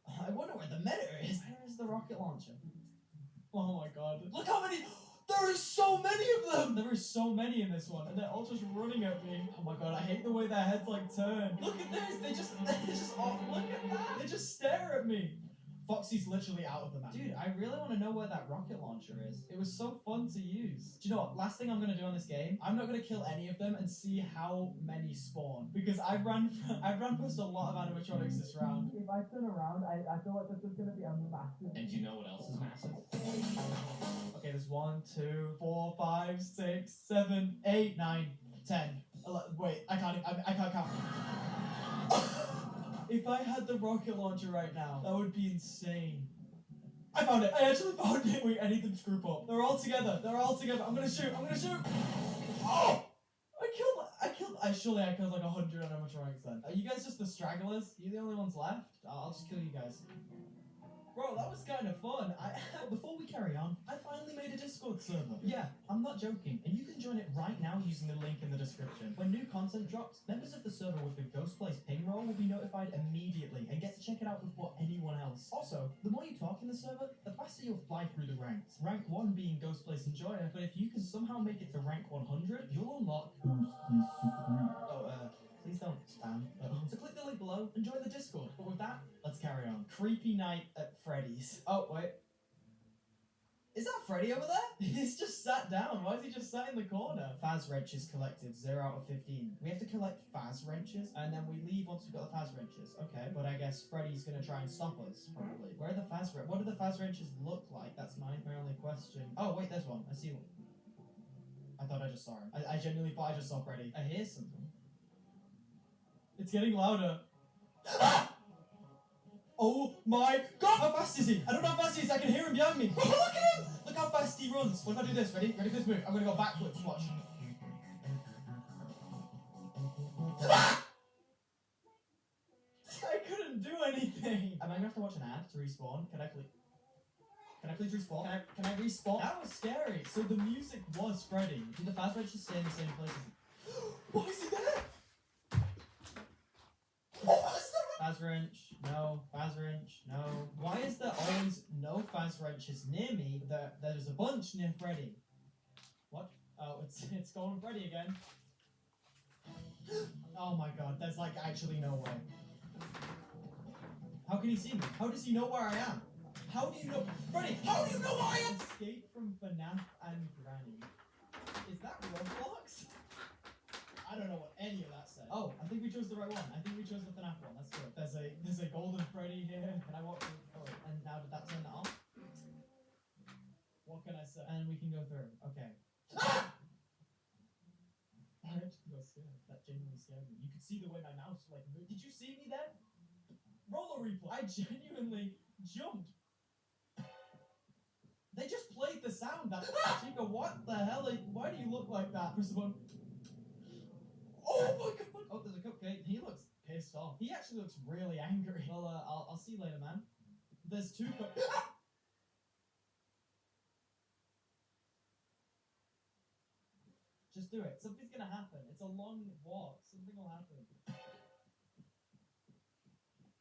I wonder where the meta is. Where is the rocket launcher? Oh my god. Look how many... There are so many of them! There are so many in this one, and they're all just running at me. Oh my god, I hate the way their heads like turn. Look at this! They just oh, look at that! They just stare at me. Foxy's literally out of the map. Dude, I really want to know where that rocket launcher is. It was so fun to use. Do you know what? Last thing I'm going to do on this game, I'm not going to kill any of them and see how many spawn. Because I've run past a lot of animatronics this round. If I turn around, I feel like this is going to be a massive... And you know what else is massive? Okay, there's 1, 2, 4, 5, 6, 7, 8, 9, 10. 11. Wait, I can't count. If I had the rocket launcher right now, that would be insane. I found it. I actually found it. Wait, I need them to group up. They're all together. I'm gonna shoot. Oh! Surely I killed like 100 animatronics then. Are you guys just the stragglers? You the only ones left? I'll just kill you guys. Bro, that was kind of fun. Before we carry on, I finally made a Discord server. Yeah, I'm not joking, and you can join it right now using the link in the description. When new content drops, members of the server with the Ghost Place ping roll will be notified immediately and get to check it out before anyone else. Also, the more you talk in the server, the faster you'll fly through the ranks. Rank 1 being Ghost Place Enjoyer, but if you can somehow make it to rank 100, you'll unlock... Please don't spam. So click the link below and join the Discord. But with that, let's carry on. Creepy night at Freddy's. Oh, wait. Is that Freddy over there? He's just sat down. Why is he just sat in the corner? Faz wrenches collected, 0 out of 15. We have to collect Faz wrenches, and then we leave once we've got the Faz wrenches. Okay, but I guess Freddy's gonna try and stop us, probably. Where are the Faz wrenches? What do the Faz wrenches look like? That's my only question. Oh, wait, there's one. I see one. I thought I just saw him. I genuinely thought I just saw Freddy. I hear something. It's getting louder. Ah! Oh my god! How fast is he? I don't know how fast he is. I can hear him behind me. Oh, look at him! Look how fast he runs. What if I do this? Ready? Ready for this move? I'm gonna go backwards. Watch. Ah! I couldn't do anything. Am I gonna have to watch an ad to respawn? Can I please respawn? Can I respawn? That was scary. So the music was Freddy. Do the fast wrenches stay in the same place? Why is he there? Faz wrench, no. Faz wrench, no. Why is there always no Faz wrenches near me? There's a bunch near Freddy. What? Oh, it's Golden Freddy again. Oh my god, there's like actually no way. How can he see me? How does he know where I am? How do you know? Freddy, how do you know where I am? Escape from FNAF and Granny. Is that Roblox? I don't know what any of that said. Oh, I think we chose the right one. I think we chose the FNAF one. That's good. There's a Golden Freddy here. Can I walk through? Oh, and now did that turn that off? What can I say? And we can go through. Okay. Ah! I actually got scared. That genuinely scared me. You could see the way my mouse like moved. Did you see me then? Roller replay. I genuinely jumped. They just played the sound. That Chica, what the hell? Why do you look like that? Press the button. Oh my god! Oh, there's a cupcake. He looks pissed off. He actually looks really angry. Well, I'll see you later, man. There's 2 cupcakes. Just do it. Something's gonna happen. It's a long walk. Something will happen.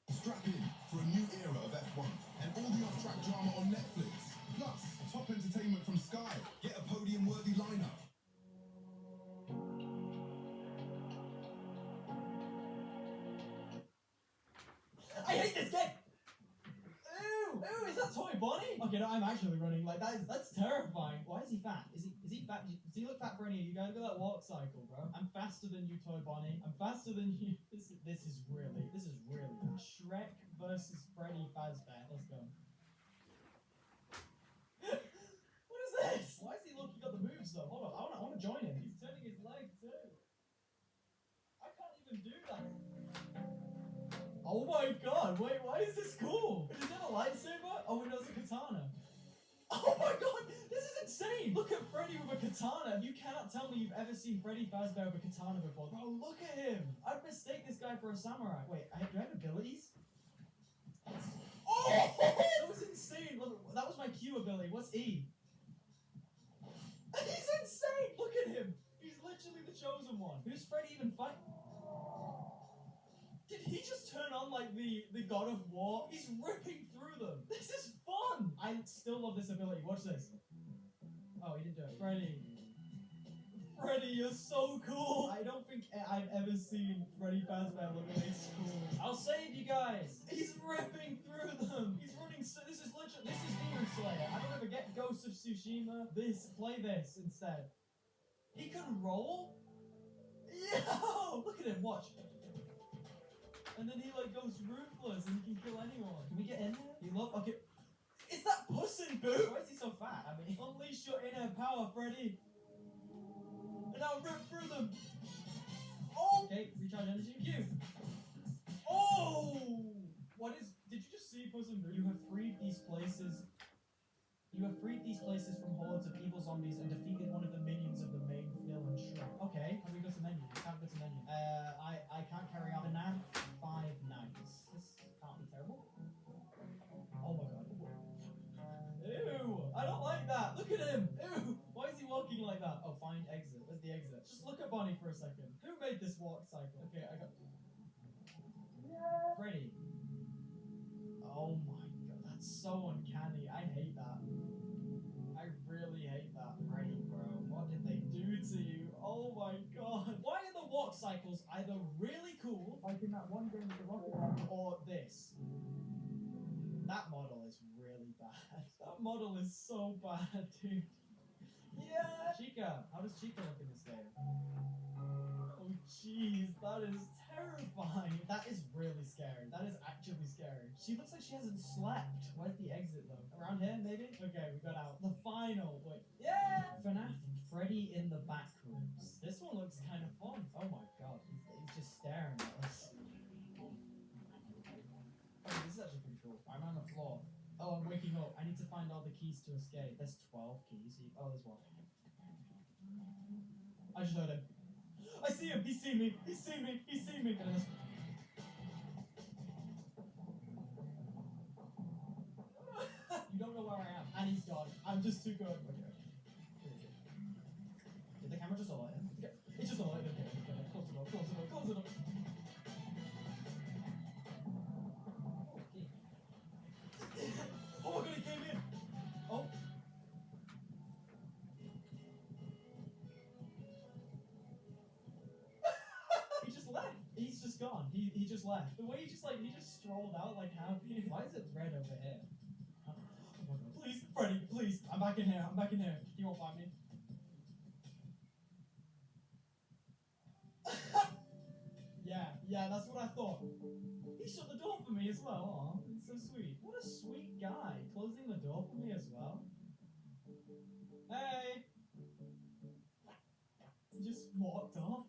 Strap in for a new era of F1 and all the off-track drama on Netflix. Plus, top entertainment from Sky. Get a podium-worthy lineup. I hate this game! Ew! Ew, is that Toy Bonnie? Okay, no, I'm actually running. Like, that's terrifying. Why is he fat? Is he fat? Does he look fat for any of you guys? Look at that walk cycle, bro. I'm faster than you, Toy Bonnie. I'm faster than you. This is really bad. Shrek versus Freddy Fazbear. Let's go. What is this? Why is he looking at the moves, though? Hold on, I wanna join him. He's turning his leg, too. I can't even do that. Oh my god, wait, why is this cool? Is that a lightsaber? Oh, it does a katana. Oh my god, this is insane! Look at Freddy with a katana. You cannot tell me you've ever seen Freddy Fazbear with a katana before. Bro, look at him! I'd mistake this guy for a samurai. Wait, do I have abilities? Oh! That was insane! Look, that was my Q ability. What's E? He's insane! Look at him! He's literally the chosen one. Who's Freddy even fight? Did he just turn on like the God of War? He's ripping through them. This is fun. I still love this ability. Watch this. Oh, he didn't do it. Freddy, you're so cool. I don't think I've ever seen Freddy Fazbear look this cool. I'll save you guys. He's ripping through them. He's running This is literally, this is Demon Slayer. I don't ever get Ghost of Tsushima. Play this instead. He can roll? Yo! Look at him, watch. And then he like goes ruthless and he can kill anyone. Can we get in there? Okay. It's that pussy boot! Why is he so fat? I mean, unleash your inner power, Freddy. And I'll rip through them. Oh! Okay, recharge energy. Q. Oh! Did you just see Puss in Boots? You have freed these places. You have freed these places from hordes of evil zombies and defeated one of the minions of the main villain shrine. Okay, how do we go to menu? We can't go to menu. I can't carry on. FNAF 5 Nights. This can't be terrible. Oh my god. Ew! I don't like that! Look at him! Ew! Why is he walking like that? Oh, find exit. Where's the exit? Just look at Bonnie for a second. Who made this walk cycle? Okay, I got... Freddy. Oh my god, that's so uncanny. I hate that. I really hate that. Freddy, bro. What did they do to you? Oh my god. Why are the walk cycles either really cool, like in that one game with the rocket launcher, or this? That model is really bad. That model is so bad, dude. Yeah! Chica! How does Chica look in this game? Oh jeez, that is terrifying. That is really scary. That is actually scary. She looks like she hasn't slept. Where's the exit though? Around here, maybe? Okay, we got out. The final. Wait. Yeah! FNAF Freddy in the back rooms. This one looks kind of fun. Oh my god. He's just staring at us. Oh, this is actually pretty cool. I'm on the floor. Oh, I'm waking up. I need to find all the keys to escape. There's 12 keys. Oh, there's one. I just heard him. I see him! He's seen me! He's seen me! He's seen me! You don't know where I am. And he's gone. I'm just too good. Okay. Did the camera just alert him? It's just alerted him. Okay. Close it up, close it up, close it up. Oh my god, he came in! Oh. He just left. He's just gone. He just left. The way he just strolled out like happy. Why is it red over here? Oh my god. Please, Freddy, please. I'm back in here. I'm back in here. He won't find me. Yeah, that's what I thought. He shut the door for me as well. Aw, it's so sweet. What a sweet guy. Closing the door for me as well. Hey! He just walked off.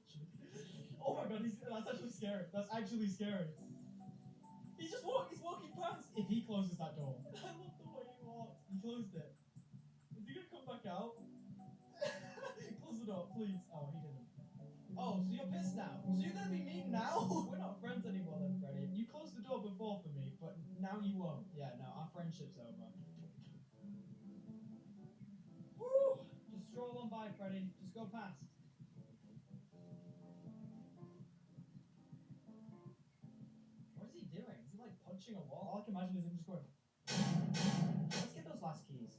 Oh my god, that's actually scary. That's actually scary. He's walking past. If he closes that door. I love the way he walks. He closed it. Is he gonna come back out? Close the door, please. Oh, he didn't. Oh, so you're pissed now? So you're gonna be mean now? We're not friends anymore then, Freddy. You closed the door before for me, but now you won't. Yeah, no, our friendship's over. Woo! Just stroll on by, Freddy. Just go past. What is he doing? Is he like punching a wall? All I can imagine is him just going. Let's get those last keys.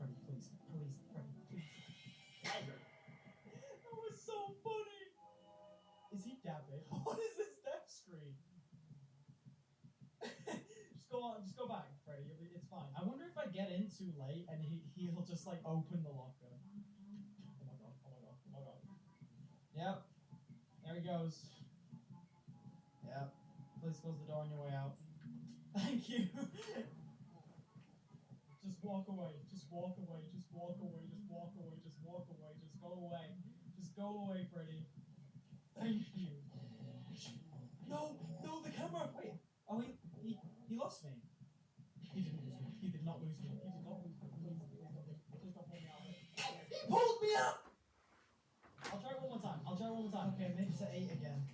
Freddy, please. Please, Freddy, please. That was so funny! Is he dabbing? What is this death screen? Just go back, Freddy. It's fine. I wonder if I get in too late and he'll just like open the locker. Oh my god, oh my god, oh my god. Yep. There he goes. Yep. Please close the door on your way out. Thank you. Just walk away. Just walk away. Just walk away. Just walk away. Just walk away. Just go away. Just go away, Freddy. Thank you. No, the camera. Wait. Oh, he lost me. He didn't lose me. He did not lose me. He did not lose me. Please don't pull me out. He pulled me up. I'll try it one more time. Okay, make it to 8 again.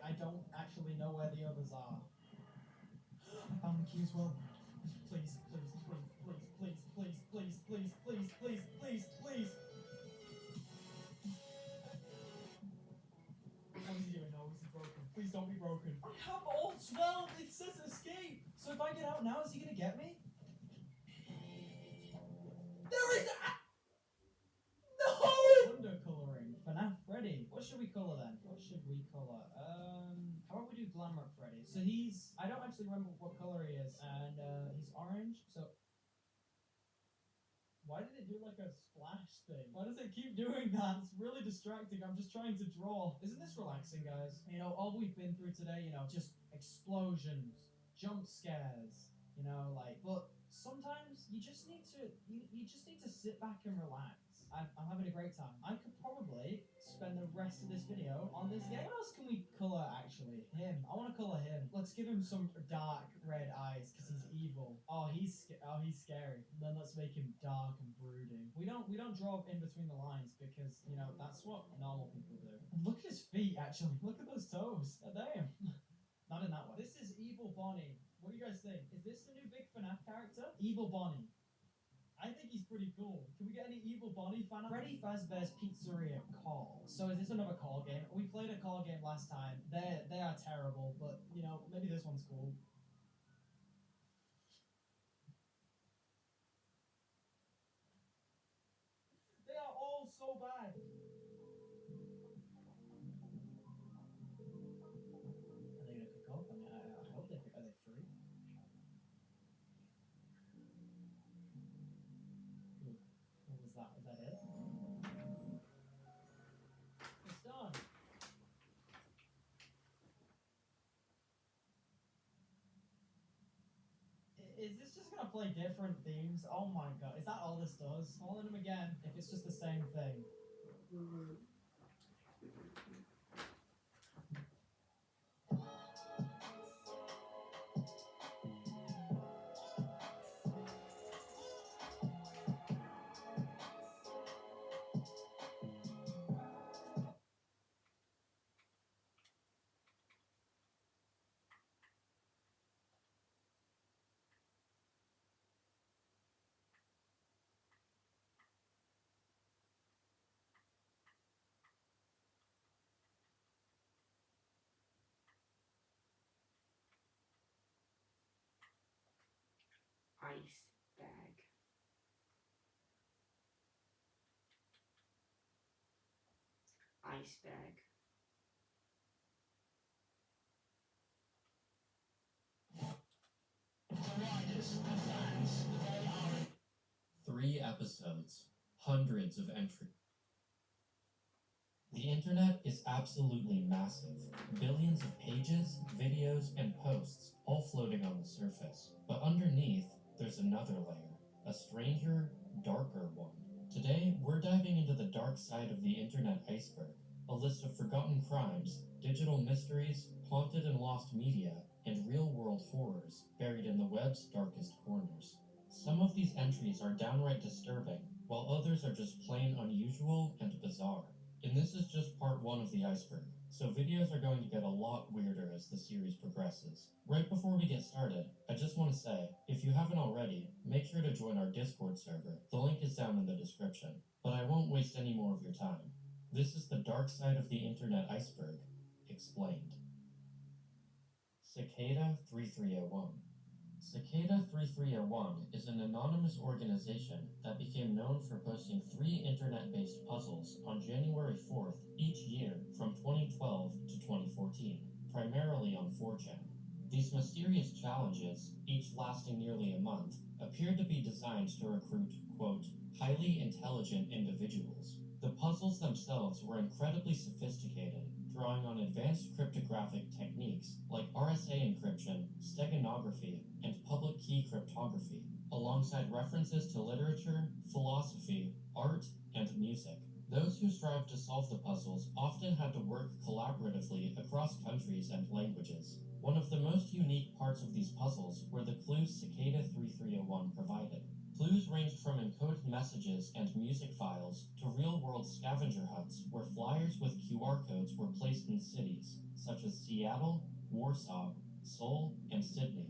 I don't actually know where the others are. I found the key as well. Please. What is he doing? No, is he broken? Please don't be broken. I have all 12. It says escape. So if I get out now, is he gonna get me? There is no undercoloring. FNAF Freddy. What should we color then? How about we do Glamrock Freddy? So I don't actually remember what color There he is. And he's orange, so... Why did it do like a splash thing? Why does it keep doing that? It's really distracting. I'm just trying to draw. Isn't this relaxing, guys? You know, all we've been through today, you know, just explosions, jump scares, you know, like, but sometimes you just need to, you just need to sit back and relax. I'm having a great time. I could probably spend the rest of this video on this game. What else can we color, actually? Him. I want to color him. Let's give him some dark red eyes, because he's evil. Oh, he's scary. Then let's make him dark and brooding. We don't draw in between the lines, because, you know, that's what normal people do. Look at his feet, actually. Look at those toes. Damn. Not in that one. This is Evil Bonnie. What do you guys think? Is this the new big FNAF character? Evil Bonnie. I think he's pretty cool. Can we get any Evil Bonnie fan? Freddy Fazbear's Pizzeria Call. So is this another call game? We played a call game last time. They are terrible, but you know, maybe this one's cool. They are all so bad. Are they gonna pick up? I mean, I hope they pick. Are they free? What was that? Was that it? It's done. Is this just gonna play different themes? Oh my god, is that all this does? Calling them again if it's just the same thing. Ice bag. Ice bag. Three episodes, hundreds of entries. The internet is absolutely massive. Billions of pages, videos, and posts all floating on the surface. But underneath, there's another layer, a stranger, darker one. Today, we're diving into the dark side of the internet iceberg, a list of forgotten crimes, digital mysteries, haunted and lost media, and real-world horrors buried in the web's darkest corners. Some of these entries are downright disturbing, while others are just plain unusual and bizarre. And this is just part one of the iceberg, so videos are going to get a lot weirder as the series progresses. Right before we get started, I just want to say, if you haven't already, make sure to join our Discord server. The link is down in the description. But I won't waste any more of your time. This is the dark side of the internet iceberg, explained. Cicada 3301. Cicada 3301 is an anonymous organization that became known for posting 3 internet-based puzzles on January 4th each year from 2012 to 2014, primarily on 4chan. These mysterious challenges, each lasting nearly a month, appeared to be designed to recruit, quote, highly intelligent individuals. The puzzles themselves were incredibly sophisticated, drawing on advanced cryptographic techniques like RSA encryption, steganography, and public key cryptography, alongside references to literature, philosophy, art, and music. Those who strived to solve the puzzles often had to work collaboratively across countries and languages. One of the most unique parts of these puzzles were the clues Cicada 3301 provided. Clues ranged from encoded messages and music files to real-world scavenger hunts where flyers with QR codes were placed in cities such as Seattle, Warsaw, Seoul, and Sydney.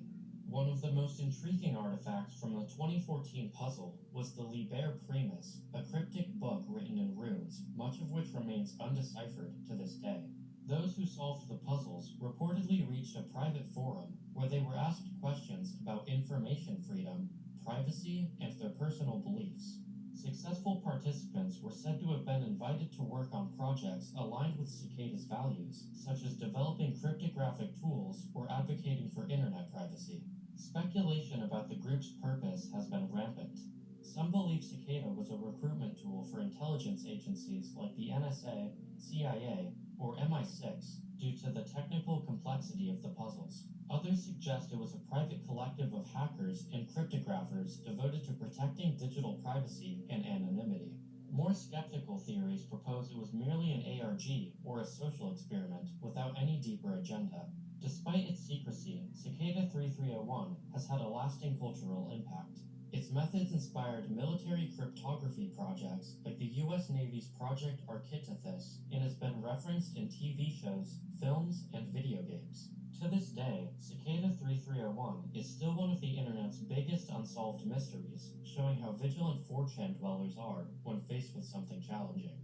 One of the most intriguing artifacts from the 2014 puzzle was the Liber Primus, a cryptic book written in runes, much of which remains undeciphered to this day. Those who solved the puzzles reportedly reached a private forum where they were asked questions about information freedom, privacy, and their personal beliefs. Successful participants were said to have been invited to work on projects aligned with Cicada's values, such as developing cryptographic tools or advocating for internet privacy. Speculation about the group's purpose has been rampant. Some believe Cicada was a recruitment tool for intelligence agencies like the NSA, CIA, or MI6 due to the technical complexity of the puzzles. Others suggest it was a private collective of hackers and cryptographers devoted to protecting digital privacy and anonymity. More skeptical theories propose it was merely an ARG or a social experiment without any deeper agenda. Despite its secrecy, Cicada 3301 has had a lasting cultural impact. Its methods inspired military cryptography projects like the U.S. Navy's Project Architectus and has been referenced in TV shows, films, and video games. To this day, Cicada 3301 is still one of the internet's biggest unsolved mysteries, showing how vigilant 4chan dwellers are when faced with something challenging.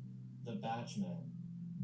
The Badge Man.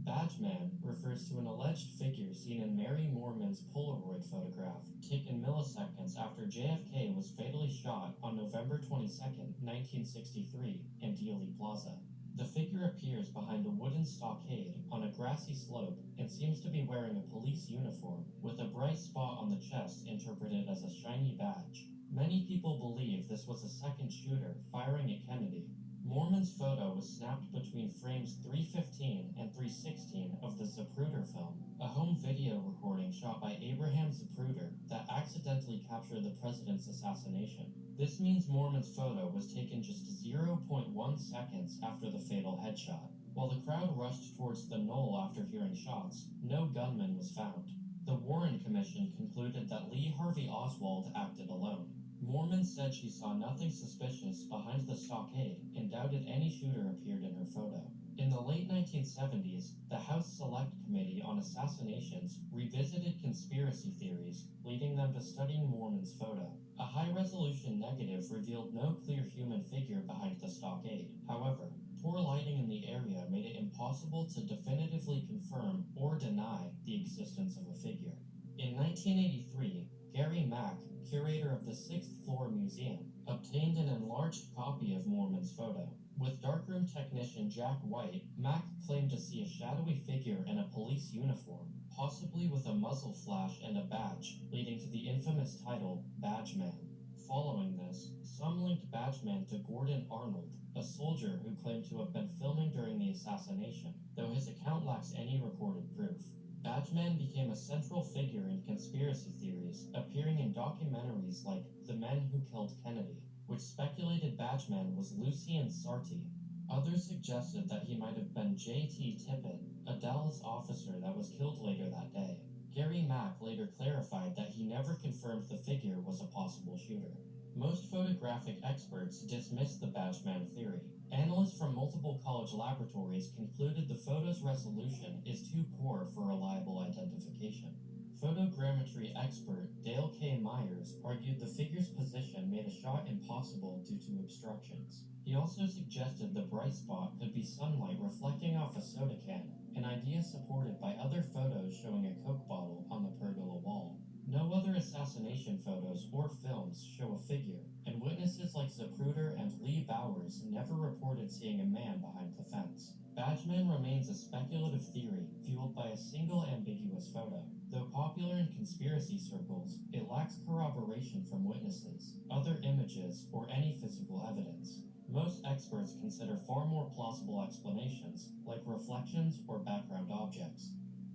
Badge Man refers to an alleged figure seen in Mary Moorman's Polaroid photograph, taken milliseconds after JFK was fatally shot on November 22, 1963, in Dealey Plaza. The figure appears behind a wooden stockade on a grassy slope and seems to be wearing a police uniform, with a bright spot on the chest interpreted as a shiny badge. Many people believe this was a second shooter firing at Kennedy. Moorman's photo was snapped between frames 315 and 316 of the Zapruder film, a home video recording shot by Abraham Zapruder that accidentally captured the president's assassination. This means Moorman's photo was taken just 0.1 seconds after the fatal headshot. While the crowd rushed towards the knoll after hearing shots, no gunman was found. The Warren Commission concluded that Lee Harvey Oswald acted alone. Moorman said she saw nothing suspicious behind the stockade and doubted any shooter appeared in her photo. In the late 1970s, the House Select Committee on Assassinations revisited conspiracy theories, leading them to studying Moorman's photo. A high-resolution negative revealed no clear human figure behind the stockade. However, poor lighting in the area made it impossible to definitively confirm or deny the existence of a figure. In 1983, Gary Mack, curator of the 6th Floor Museum, obtained an enlarged copy of Moorman's photo. With darkroom technician Jack White, Mack claimed to see a shadowy figure in a police uniform, possibly with a muzzle flash and a badge, leading to the infamous title, Badge Man. Following this, some linked Badge Man to Gordon Arnold, a soldier who claimed to have been filming during the assassination, though his account lacks any recorded proof. Badge Man became a central figure in conspiracy theories, appearing in documentaries like The Men Who Killed Kennedy, which speculated Badge Man was Lucien Sarti. Others suggested that he might have been J.T. Tippit, a Dallas officer that was killed later that day. Gary Mack later clarified that he never confirmed the figure was a possible shooter. Most photographic experts dismissed the Badge Man theory. Analysts from multiple college laboratories concluded the photo's resolution is too poor for reliable identification. Photogrammetry expert Dale K. Myers argued the figure's position made a shot impossible due to obstructions. He also suggested the bright spot could be sunlight reflecting off a soda can, an idea supported by other photos showing a Coke bottle on the pergola wall. No other assassination photos or films show a figure, and witnesses like Zapruder and Lee Bowers never reported seeing a man behind the fence. Badge Man remains a speculative theory fueled by a single ambiguous photo. Though popular in conspiracy circles, it lacks corroboration from witnesses, other images, or any physical evidence. Most experts consider far more plausible explanations, like reflections or background objects.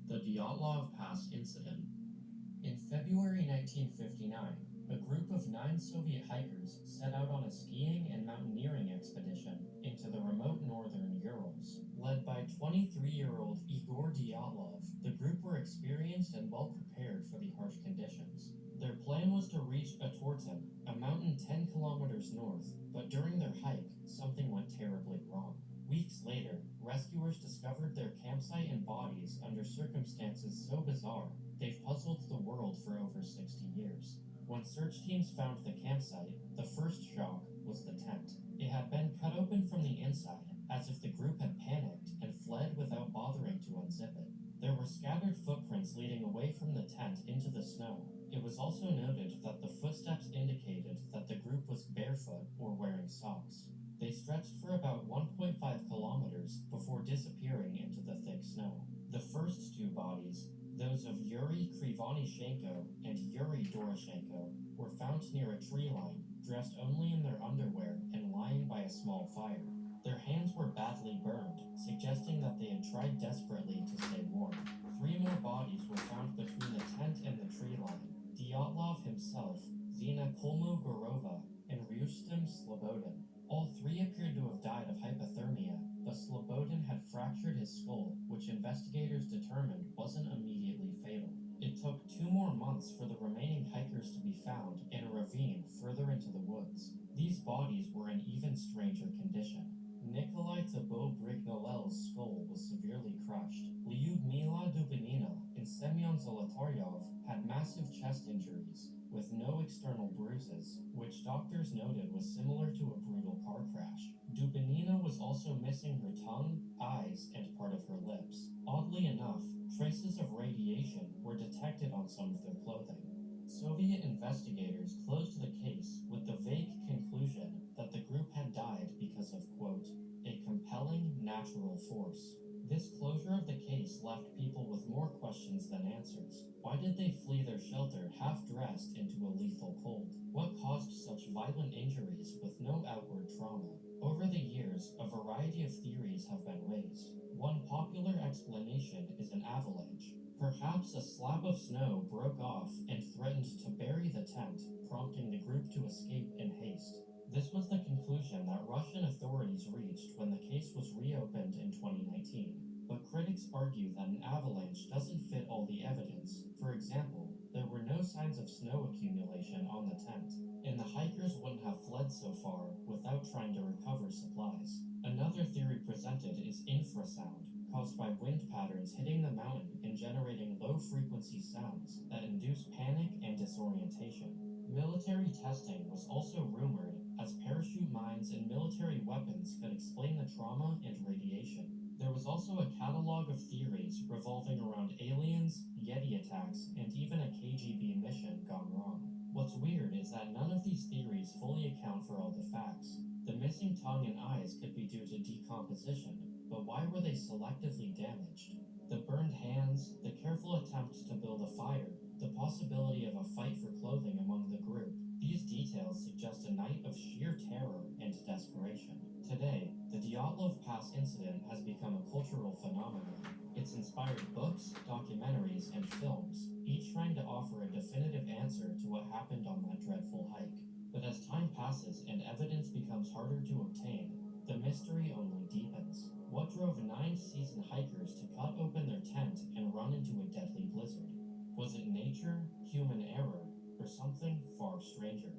The Dyatlov Pass Incident. In February 1959, a group of 9 Soviet hikers set out on a skiing and mountaineering expedition into the remote northern Urals. Led by 23-year-old Igor Dyatlov, the group were experienced and well prepared for the harsh conditions. Their plan was to reach Atortin, a mountain 10 kilometers north, but during their hike, something went terribly wrong. Weeks later, rescuers discovered their campsite and bodies under circumstances so bizarre, they've puzzled the world for over 60 years. When search teams found the campsite, the first shock was the tent. It had been cut open from the inside, as if the group had panicked and fled without bothering to unzip it. There were scattered footprints leading away from the tent into the snow. It was also noted that the footsteps indicated that the group was barefoot or wearing socks. They stretched for about 1.5 kilometers before disappearing into the thick snow. The first two bodies, those of Yuri Krivonishenko and Yuri Doroshenko, were found near a tree line, dressed only in their underwear and lying by a small fire. Their hands were badly burned, suggesting that they had tried desperately to stay warm. 3 more bodies were found between the tent and the tree line. Dyatlov himself, Zina Kolmogorova, and Rustem Slobodin. All 3 appeared to have died of hypothermia, but Slobodin had fractured his skull, which investigators determined wasn't immediately fatal. It took 2 more months for the remaining hikers to be found in a ravine further into the woods. These bodies were in even stranger condition. Nikolai Tabo-Brignolel's skull was severely crushed. Lyudmila Dubinina and Semyon Zolotaryov had massive chest injuries, with no external bruises, which doctors noted was similar to a brutal car crash. Dubinina was also missing her tongue, eyes, and part of her lips. Oddly enough, traces of radiation were detected on some of their clothing. Soviet investigators closed the case with the vague conclusion that the group had died because of, quote, a compelling natural force. This closure of the case left people with more questions than answers. Why did they flee their shelter half-dressed into a lethal cold? What caused such violent injuries with no outward trauma? Over the years, a variety of theories have been raised. One popular explanation is an avalanche. Perhaps a slab of snow broke off and threatened to bury the tent, prompting the group to escape in haste. This was the conclusion that Russian authorities reached when the case was reopened in 2019. But critics argue that an avalanche doesn't fit all the evidence. For example, there were no signs of snow accumulation on the tent, and the hikers wouldn't have fled so far without trying to recover supplies. Another theory presented is infrasound, caused by wind patterns hitting the mountain and generating low-frequency sounds that induce panic and disorientation. Military testing was also rumored, as parachute mines and military weapons could explain the trauma and radiation. There was also a catalog of theories revolving around aliens, Yeti attacks, and even a KGB mission gone wrong. What's weird is that none of these theories fully account for all the facts. The missing tongue and eyes could be due to decomposition, but why were they selectively damaged? The burned hands, the careful attempt to build a fire, the possibility of a fight for clothing among the group. These details suggest a night of sheer terror and desperation. Today, the Dyatlov Pass incident has become a cultural phenomenon. It's inspired books, documentaries, and films, each trying to offer a definitive answer to what happened on that dreadful hike. But as time passes and evidence becomes harder to obtain, the mystery only deepens. What drove 9 seasoned hikers to cut open their tent and run into a deadly blizzard? Was it nature, human error, or something far stranger?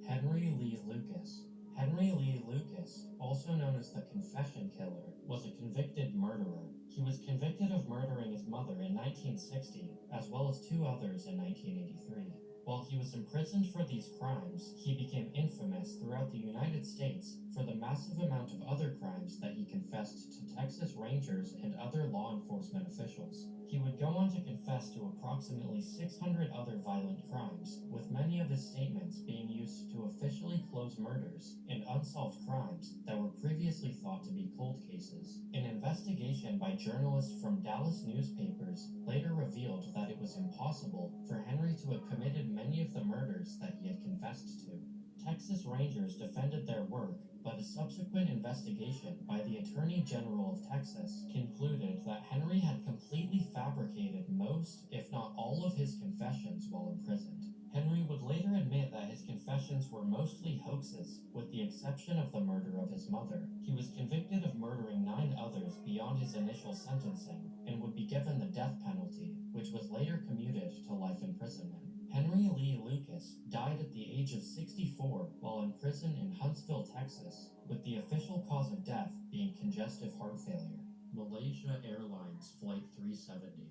Henry Lee Lucas. Henry Lee Lucas, also known as the Confession Killer, was a convicted murderer. He was convicted of murdering his mother in 1960, as well as 2 others in 1983. While he was imprisoned for these crimes, he became infamous throughout the United States for the massive amount of other crimes that he confessed to Texas Rangers and other law enforcement officials. He would go on to confess to approximately 600 other violent crimes, with many of his statements being used to officially close murders and unsolved crimes that were previously thought to be cold cases. An investigation by journalists from Dallas newspapers later revealed that it was impossible for Henry to have committed many of the murders that he had confessed to. Texas Rangers defended their work, but a subsequent investigation by the Attorney General of Texas concluded that Henry had completely fabricated most, if not all, of his confessions while imprisoned. Henry would later admit that his confessions were mostly hoaxes, with the exception of the murder of his mother. He was convicted of murdering 9 others beyond his initial sentencing, and would be given the death penalty, which was later commuted to life imprisonment. Henry Lee Lucas died at the age of 64 while in prison in Huntsville, Texas, with the official cause of death being congestive heart failure. Malaysia Airlines Flight 370.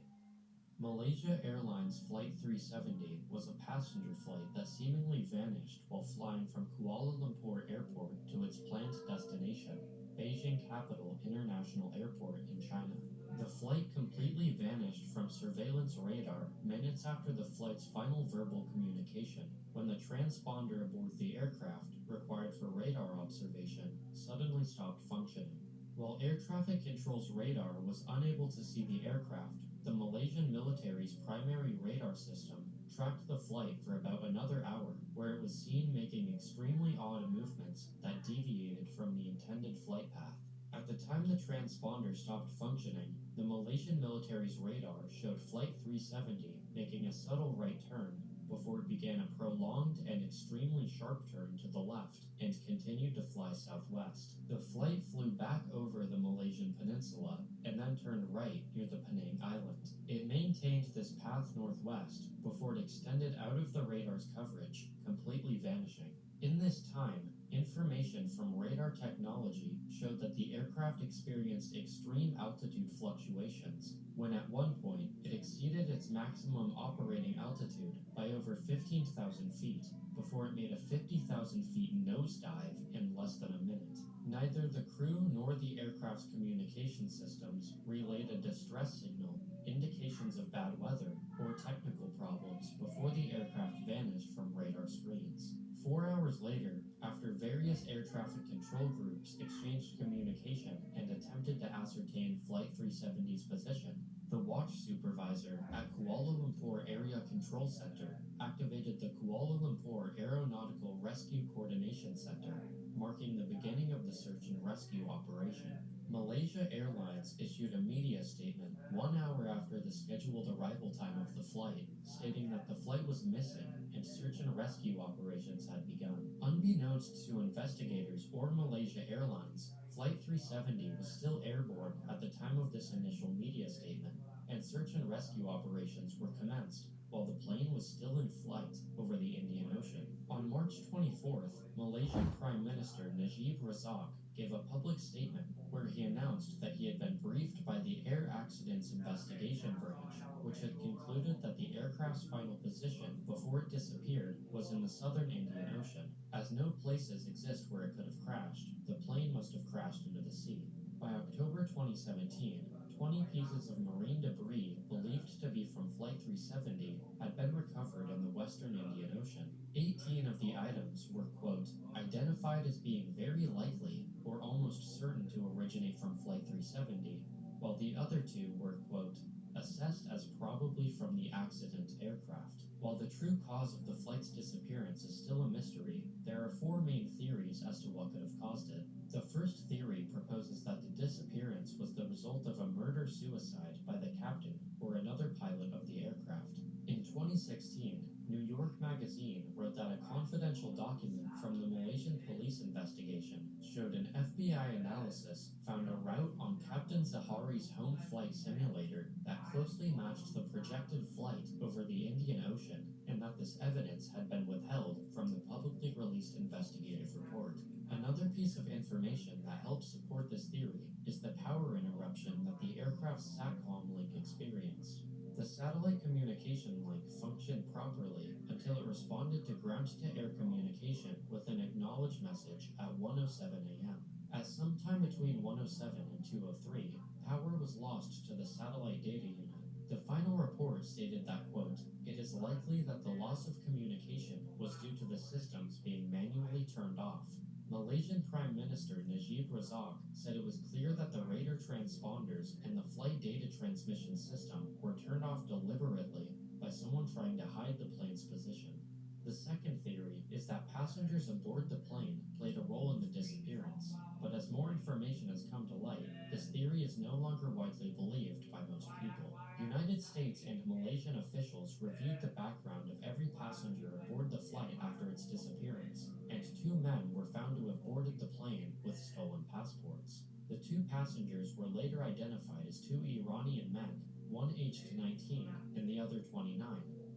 Malaysia Airlines Flight 370 was a passenger flight that seemingly vanished while flying from Kuala Lumpur Airport to its planned destination, Beijing Capital International Airport in China. The flight completely vanished from surveillance radar minutes after the flight's final verbal communication, when the transponder aboard the aircraft, required for radar observation, suddenly stopped functioning. While air traffic control's radar was unable to see the aircraft, the Malaysian military's primary radar system tracked the flight for about another hour, where it was seen making extremely odd movements that deviated from the intended flight path. At the time the transponder stopped functioning, the Malaysian military's radar showed Flight 370 making a subtle right turn before it began a prolonged and extremely sharp turn to the left and continued to fly southwest. The flight flew back over the Malaysian peninsula and then turned right near the Penang Island. It maintained this path northwest before it extended out of the radar's coverage, completely vanishing. In this time, information from radar technology showed that the aircraft experienced extreme altitude fluctuations, when at one point it exceeded its maximum operating altitude by over 15,000 feet before it made a 50,000 feet nosedive in less than a minute. Neither the crew nor the aircraft's communication systems relayed a distress signal, indications of bad weather, or technical problems before the aircraft vanished from radar screens. 4 hours later, after various air traffic control groups exchanged communication and attempted to ascertain Flight 370's position, the watch supervisor at Kuala Lumpur Area Control Center activated the Kuala Lumpur Aeronautical Rescue Coordination Center, marking the beginning of the search and rescue operation. Malaysia Airlines issued a media statement 1 hour after the scheduled arrival time of the flight, stating that the flight was missing and search and rescue operations had begun. Unbeknownst to investigators or Malaysia Airlines, Flight 370 was still airborne at the time of this initial media statement, and search and rescue operations were commenced while the plane was still in flight over the Indian Ocean. On March 24th, Malaysian Prime Minister Najib Razak gave a public statement where he announced that he had been briefed by the Air Accidents Investigation Branch, which had concluded that the aircraft's final position before it disappeared was in the southern Indian Ocean. As no places exist where it could have crashed, the plane must have crashed into the sea. By October 2017, 20 pieces of marine debris believed to be from Flight 370 had been recovered in the western Indian Ocean. 18 of the items were, quote, identified as being very likely or almost certain to originate from Flight 370, while the other two were, quote, assessed as probably from the accident aircraft. While the true cause of the flight's disappearance is still a mystery, there are 4 main theories as to what could have caused it. The first theory proposes that the disappearance was the result of a murder-suicide by the captain or another pilot of the aircraft. In 2016, New York Magazine wrote that a confidential document from the Malaysian police investigation showed an FBI analysis found a route on Captain Zahari's home flight simulator that closely matched the projected flight over the Indian Ocean, and that this evidence had been withheld from the publicly released investigative report. Another piece of information that helps support this theory is the power interruption that the aircraft's SATCOM link experienced. The satellite communication link functioned properly until it responded to ground-to-air communication with an acknowledge message at 1:07 a.m. At some time between 1:07 and 2:03, power was lost to the satellite data unit. The final report stated that, quote, it is likely that the loss of communication was due to the systems being manually turned off. Malaysian Prime Minister Najib Razak said it was clear that the radar transponders and the flight data transmission system were turned off deliberately by someone trying to hide the plane's position. The second theory is that passengers aboard the plane played a role in the disappearance, but as more information has come to light, this theory is no longer widely believed by most people. United States and Malaysian officials reviewed the background of every passenger aboard the flight after its disappearance, and 2 men were found to have boarded the plane with stolen passports. The 2 passengers were later identified as 2 Iranian men, one aged 19 and the other 29,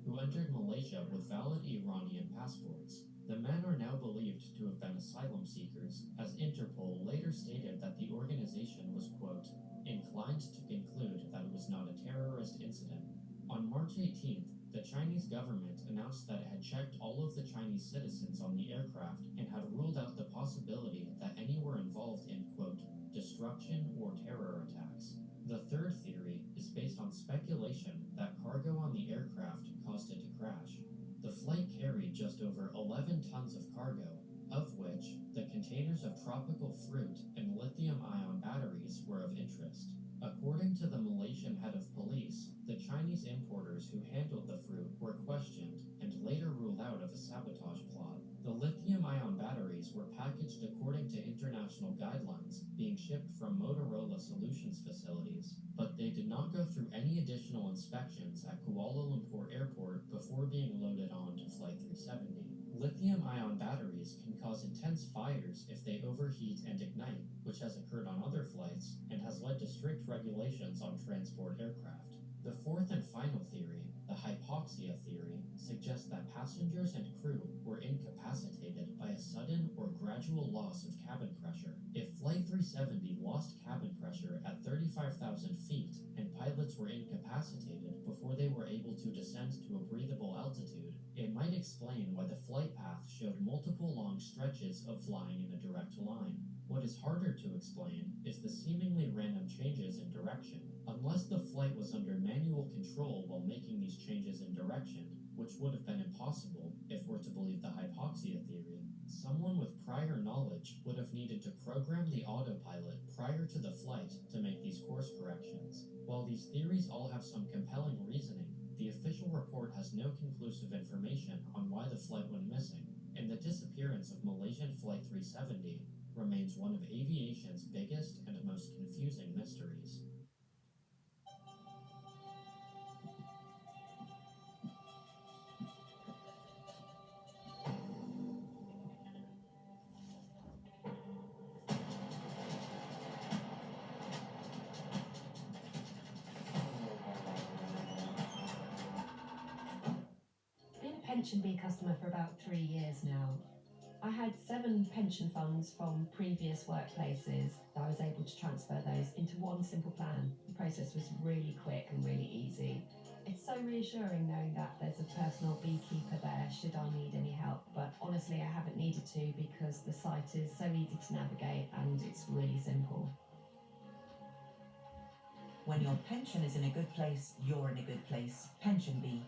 who entered Malaysia with valid Iranian passports. The men are now believed to have been asylum seekers, as Interpol later stated that the organization was, quote, inclined to conclude that it was not a terrorist incident. On March 18th, the Chinese government announced that it had checked all of the Chinese citizens on the aircraft and had ruled out the possibility that any were involved in, quote, destruction or terror attacks. The third theory is based on speculation that cargo on the aircraft caused it to crash. The flight carried just over 11 tons of cargo, of which the containers of tropical fruit and lithium-ion batteries were of interest. According to the Malaysian head of police, the Chinese importers who handled the fruit were questioned and later ruled out of a sabotage plot. The lithium-ion batteries were packaged according to international guidelines, being shipped from Motorola Solutions facilities, but they did not go through any additional inspections at Kuala Lumpur Airport before being loaded on to Flight 370. Lithium-ion batteries can cause intense fires if they overheat and ignite, which has occurred on other flights and has led to strict regulations on transport aircraft. The fourth and final theory, the hypoxia theory, suggests that passengers and crew were incapacitated by a sudden or gradual loss of cabin pressure. If Flight 370 lost cabin pressure at 35,000 feet and pilots were incapacitated before they were able to descend to a breathable altitude, it might explain why the flight path showed multiple long stretches of flying in a direct line. What is harder to explain is the seemingly random changes in direction. Unless the flight was under manual control while making these changes in direction, which would have been impossible if we're to believe the hypoxia theory, someone with prior knowledge would have needed to program the autopilot prior to the flight to make these course corrections. While these theories all have some compelling reasoning, the official report has no conclusive information on why the flight went missing, and the disappearance of Malaysian Flight 370 remains one of aviation's biggest and most confusing mysteries. Pension Bee customer for about 3 years now. I had 7 pension funds from previous workplaces that I was able to transfer those into one simple plan. The process was really quick and really easy. It's so reassuring knowing that there's a personal beekeeper there should I need any help, but honestly I haven't needed to because the site is so easy to navigate and it's really simple. When your pension is in a good place, you're in a good place. Pension Bee.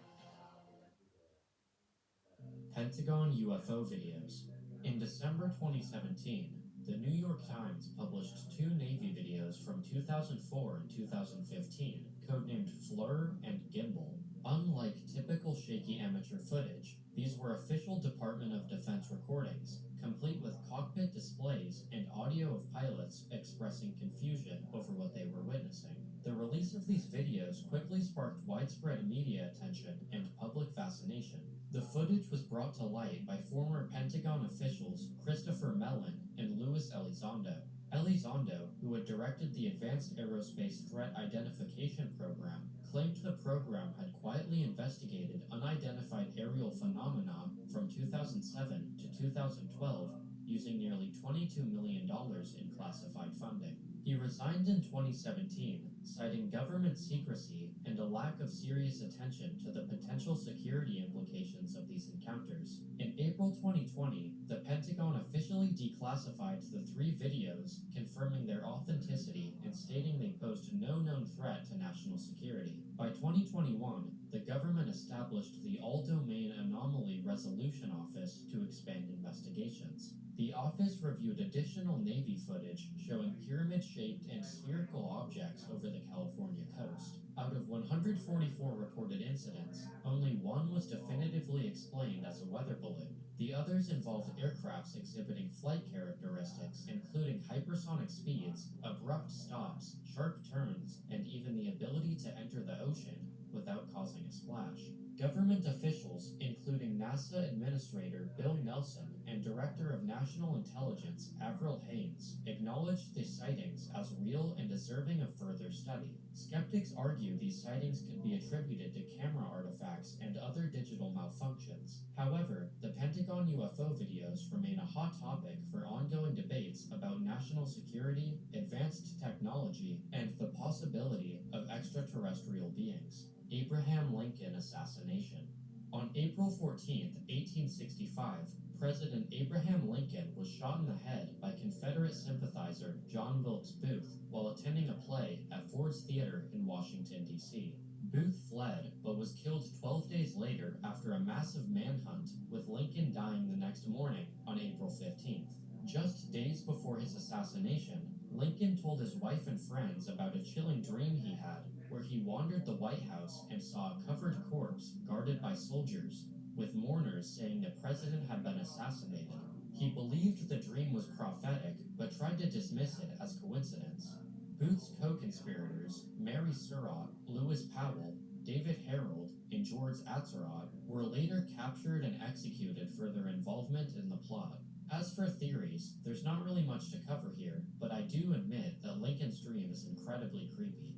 Pentagon UFO videos. In December 2017, the New York Times published 2 Navy videos from 2004 and 2015, codenamed Fleur and Gimbal. Unlike typical shaky amateur footage, these were official Department of Defense recordings, complete with cockpit displays and audio of pilots expressing confusion over what they were witnessing. The release of these videos quickly sparked widespread media attention and public fascination. The footage was brought to light by former Pentagon officials Christopher Mellon and Luis Elizondo. Elizondo, who had directed the Advanced Aerospace Threat Identification Program, claimed the program had quietly investigated unidentified aerial phenomena from 2007 to 2012 using nearly $22 million in classified funding. He resigned in 2017, citing government secrecy and a lack of serious attention to the potential security implications of these encounters. In April 2020, the Pentagon officially declassified the 3 videos, confirming their authenticity and stating they posed no known threat to national security. By 2021, the government established the All-Domain Anomaly Resolution Office to expand investigations. The office reviewed additional Navy footage showing pyramid-shaped and spherical objects over the California coast. Out of 144 reported incidents, only 1 was definitively explained as a weather balloon. The others involved aircrafts exhibiting flight characteristics, including hypersonic speeds, abrupt stops, sharp turns, and even the ability to enter the ocean without causing a splash. Government officials, including NASA Administrator Bill Nelson and Director of National Intelligence Avril Haines, acknowledged the sightings as real and deserving of further study. Skeptics argue these sightings could be attributed to camera artifacts and other digital malfunctions. However, the Pentagon UFO videos remain a hot topic for ongoing debates about national security, advanced technology, and the possibility of extraterrestrial beings. Abraham Lincoln assassination. On April 14, 1865, President Abraham Lincoln was shot in the head by Confederate sympathizer John Wilkes Booth while attending a play at Ford's Theater in Washington, D.C. Booth fled, but was killed 12 days later after a massive manhunt, with Lincoln dying the next morning on April 15th. Just days before his assassination, Lincoln told his wife and friends about a chilling dream he had where he wandered the White House and saw a covered corpse guarded by soldiers, with mourners saying the president had been assassinated. He believed the dream was prophetic, but tried to dismiss it as coincidence. Booth's co-conspirators, Mary Surratt, Lewis Powell, David Harold, and George Atzerodt, were later captured and executed for their involvement in the plot. As for theories, there's not really much to cover here, but I do admit that Lincoln's dream is incredibly creepy.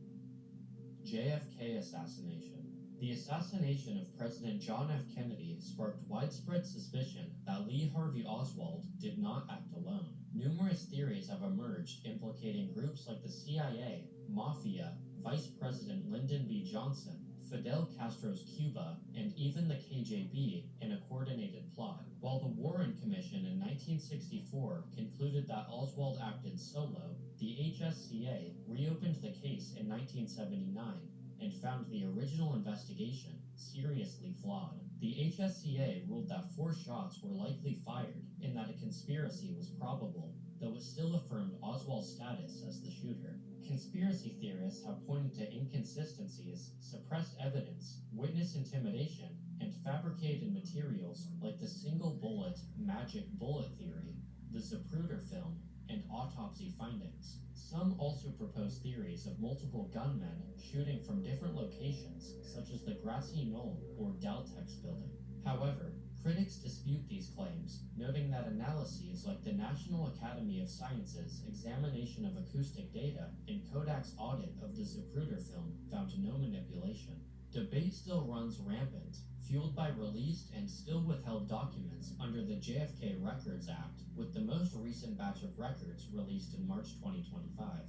JFK assassination. The assassination of President John F. Kennedy sparked widespread suspicion that Lee Harvey Oswald did not act alone. Numerous theories have emerged implicating groups like the CIA, Mafia, Vice President Lyndon B. Johnson, Fidel Castro's Cuba, and even the KGB in a coordinated plot. While the Warren Commission in 1964 concluded that Oswald acted solo, the HSCA reopened the case in 1979 and found the original investigation seriously flawed. The HSCA ruled that 4 shots were likely fired and that a conspiracy was probable, though it still affirmed Oswald's status as the shooter. Conspiracy theorists have pointed to inconsistencies, suppressed evidence, witness intimidation, and fabricated materials like the single bullet, magic bullet theory, the Zapruder film, and autopsy findings. Some also propose theories of multiple gunmen shooting from different locations, such as the Grassy Knoll or Daltex building. However, critics dispute these claims, noting that analyses like the National Academy of Sciences' examination of acoustic data and Kodak's audit of the Zapruder film found no manipulation. Debate still runs rampant, fueled by released and still withheld documents under the JFK Records Act, with the most recent batch of records released in March 2025.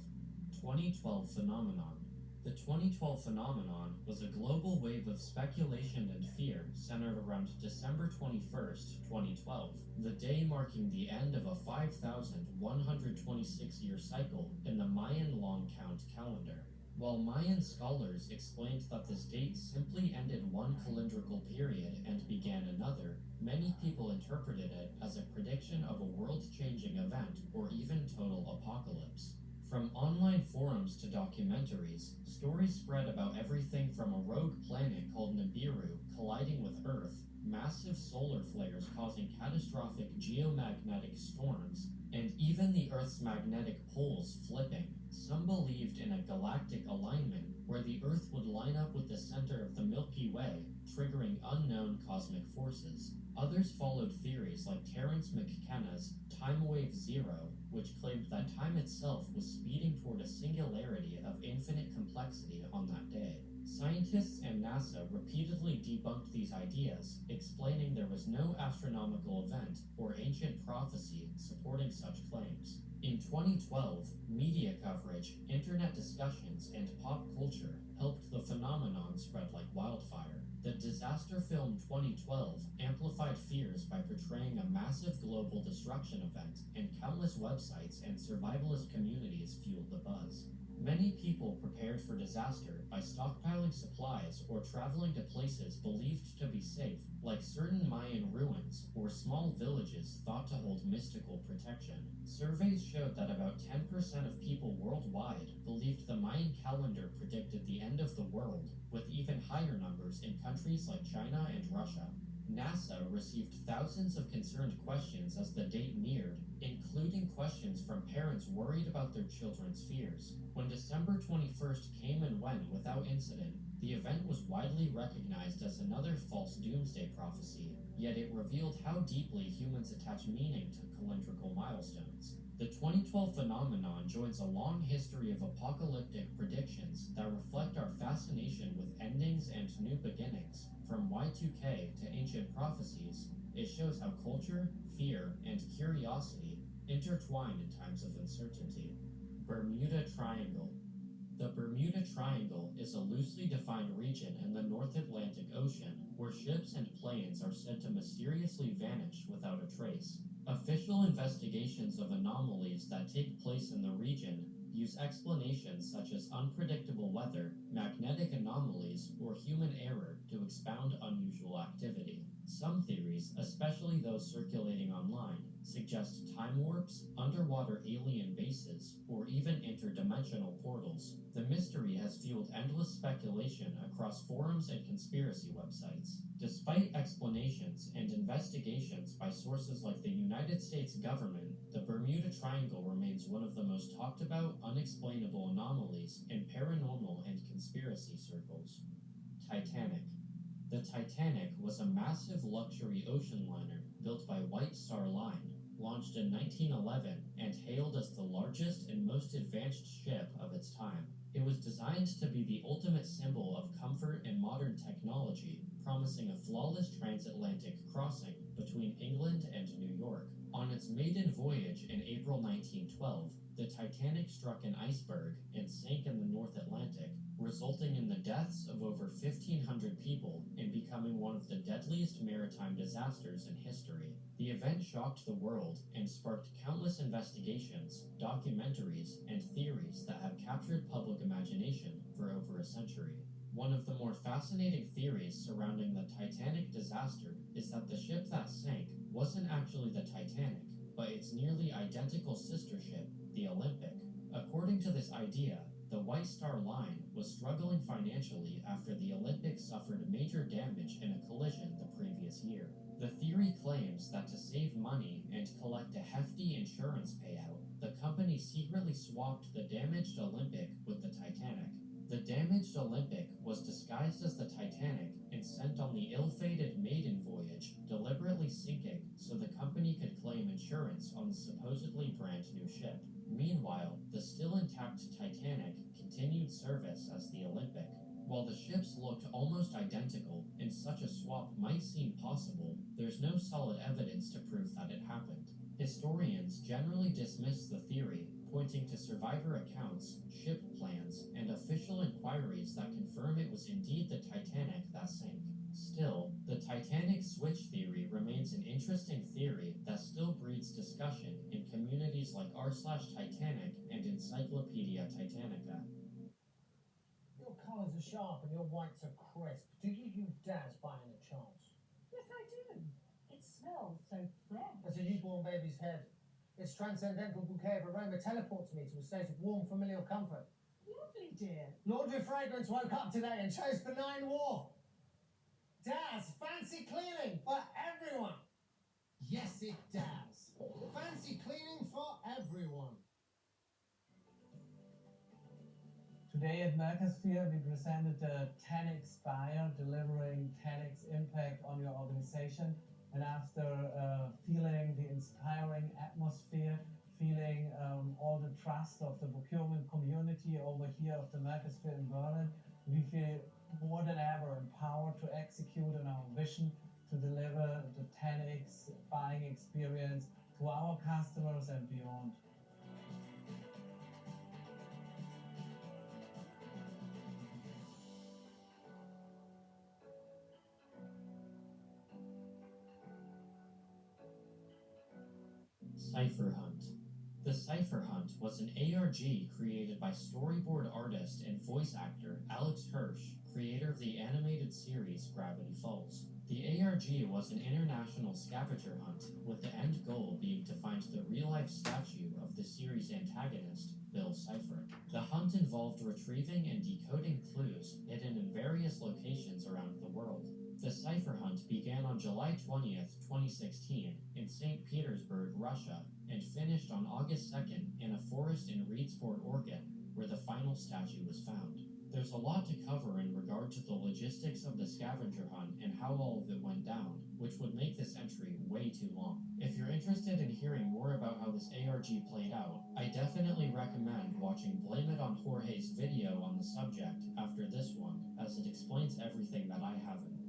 2012 phenomenon. The 2012 phenomenon was a global wave of speculation and fear centered around December 21st, 2012, the day marking the end of a 5,126-year cycle in the Mayan long count calendar. While Mayan scholars explained that this date simply ended one calendrical period and began another, many people interpreted it as a prediction of a world-changing event or even total apocalypse. From online forums to documentaries, stories spread about everything from a rogue planet called Nibiru colliding with Earth, massive solar flares causing catastrophic geomagnetic storms, and even the Earth's magnetic poles flipping. Some believed in a galactic alignment where the Earth would line up with the center of the Milky Way, triggering unknown cosmic forces. Others followed theories like Terence McKenna's Time Wave Zero, which claimed that time itself was speeding toward a singularity of infinite complexity on that day. Scientists and NASA repeatedly debunked these ideas, explaining there was no astronomical event or ancient prophecy supporting such claims. In 2012, media coverage, internet discussions, and pop culture helped the phenomenon spread like wildfire. The disaster film 2012 amplified fears by portraying a massive global destruction event, and countless websites and survivalist communities fueled the buzz. Many people prepared for disaster by stockpiling supplies or traveling to places believed to be safe, like certain Mayan ruins or small villages thought to hold mystical protection. Surveys showed that about 10% of people worldwide believed the Mayan calendar predicted the end of the world, with even higher numbers in countries like China and Russia. NASA received thousands of concerned questions as the date neared, including questions from parents worried about their children's fears. When December 21st came and went without incident, the event was widely recognized as another false doomsday prophecy, yet it revealed how deeply humans attach meaning to calendrical milestones. The 2012 phenomenon joins a long history of apocalyptic predictions that reflect our fascination with endings and new beginnings. From Y2K to ancient prophecies, it shows how culture, fear, and curiosity intertwine in times of uncertainty. Bermuda Triangle. The Bermuda Triangle is a loosely defined region in the North Atlantic Ocean where ships and planes are said to mysteriously vanish without a trace. Official investigations of anomalies that take place in the region use explanations such as unpredictable weather, magnetic anomalies, or human error to expound unusual activity. Some theories, especially those circulating online, suggest time warps, underwater alien bases, or even interdimensional portals. The mystery has fueled endless speculation across forums and conspiracy websites. Despite explanations and investigations by sources like the United States government, the Bermuda Triangle remains one of the most talked about unexplainable anomalies in paranormal and conspiracy circles. Titanic. The Titanic was a massive luxury ocean liner built by White Star Line, launched in 1911 and hailed as the largest and most advanced ship of its time. It was designed to be the ultimate symbol of comfort and modern technology, promising a flawless transatlantic crossing between England and New York. On its maiden voyage in April 1912, the Titanic struck an iceberg and sank in the North Atlantic, resulting in the deaths of over 1,500 people and becoming one of the deadliest maritime disasters in history. The event shocked the world and sparked countless investigations, documentaries, and theories that have captured public imagination for over a century. One of the more fascinating theories surrounding the Titanic disaster is that the ship that sank wasn't actually the Titanic, but its nearly identical sister ship, the Olympic. According to this idea, the White Star Line was struggling financially after the Olympic suffered major damage in a collision the previous year. The theory claims that to save money and collect a hefty insurance payout, the company secretly swapped the damaged Olympic with the Titanic. The damaged Olympic was disguised as the Titanic and sent on the ill-fated maiden voyage, deliberately sinking so the company could claim insurance on the supposedly brand new ship. Meanwhile, the still intact Titanic continued service as the Olympic. While the ships looked almost identical and such a swap might seem possible, there's no solid evidence to prove that it happened. Historians generally dismiss the theory, pointing to survivor accounts, ship plans, and official inquiries that confirm it was indeed the Titanic that sank. Still, the Titanic switch theory remains an interesting theory that still breeds discussion in communities like r/Titanic and Encyclopedia Titanica. Your colours are sharp and your whites are crisp. Do you use Daz by any chance? Yes, I do. It smells so fresh. It's a newborn baby's head. Its transcendental bouquet of aroma teleports me to a state of warm familial comfort. Lovely, dear. Laundry Fragrance woke up today and chose benign war. Daz, fancy cleaning for everyone. Yes, it does. Fancy cleaning for everyone. Today at Mercosphere, we presented the 10x Spire, delivering 10x impact on your organization. And after feeling the inspiring atmosphere, feeling all the trust of the procurement community over here of the Mercosphere in Berlin, we feel more than ever empowered to execute on our vision to deliver the 10x buying experience to our customers and beyond. Cypher Hunt. The Cypher Hunt was an ARG created by storyboard artist and voice actor Alex Hirsch, creator of the animated series Gravity Falls. The ARG was an international scavenger hunt, with the end goal being to find the real-life statue of the series' antagonist, Bill Cipher. The hunt involved retrieving and decoding clues hidden in various locations around the world. The Cypher Hunt began on July 20th, 2016 in St. Petersburg, Russia, and finished on August 2nd in a forest in Reedsport, Oregon, where the final statue was found. There's a lot to cover in regard to the logistics of the scavenger hunt and how all of it went down, which would make this entry way too long. If you're interested in hearing more about how this ARG played out, I definitely recommend watching Blame It on Jorge's video on the subject after this one, as it explains everything that I haven't.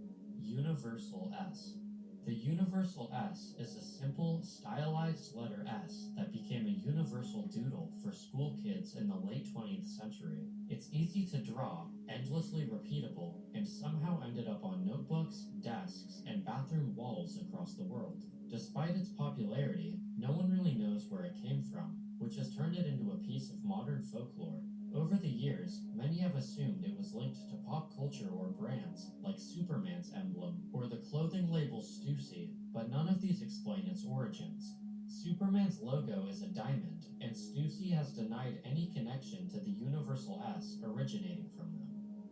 Universal S. The Universal S is a simple, stylized letter S that became a universal doodle for school kids in the late 20th century. It's easy to draw, endlessly repeatable, and somehow ended up on notebooks, desks, and bathroom walls across the world. Despite its popularity, no one really knows where it came from, which has turned it into a piece of modern folklore. Over the years, many have assumed it was linked to pop culture or brands, like Superman's emblem or the clothing label Stussy, but none of these explain its origins. Superman's logo is a diamond, and Stussy has denied any connection to the Universal S originating from them.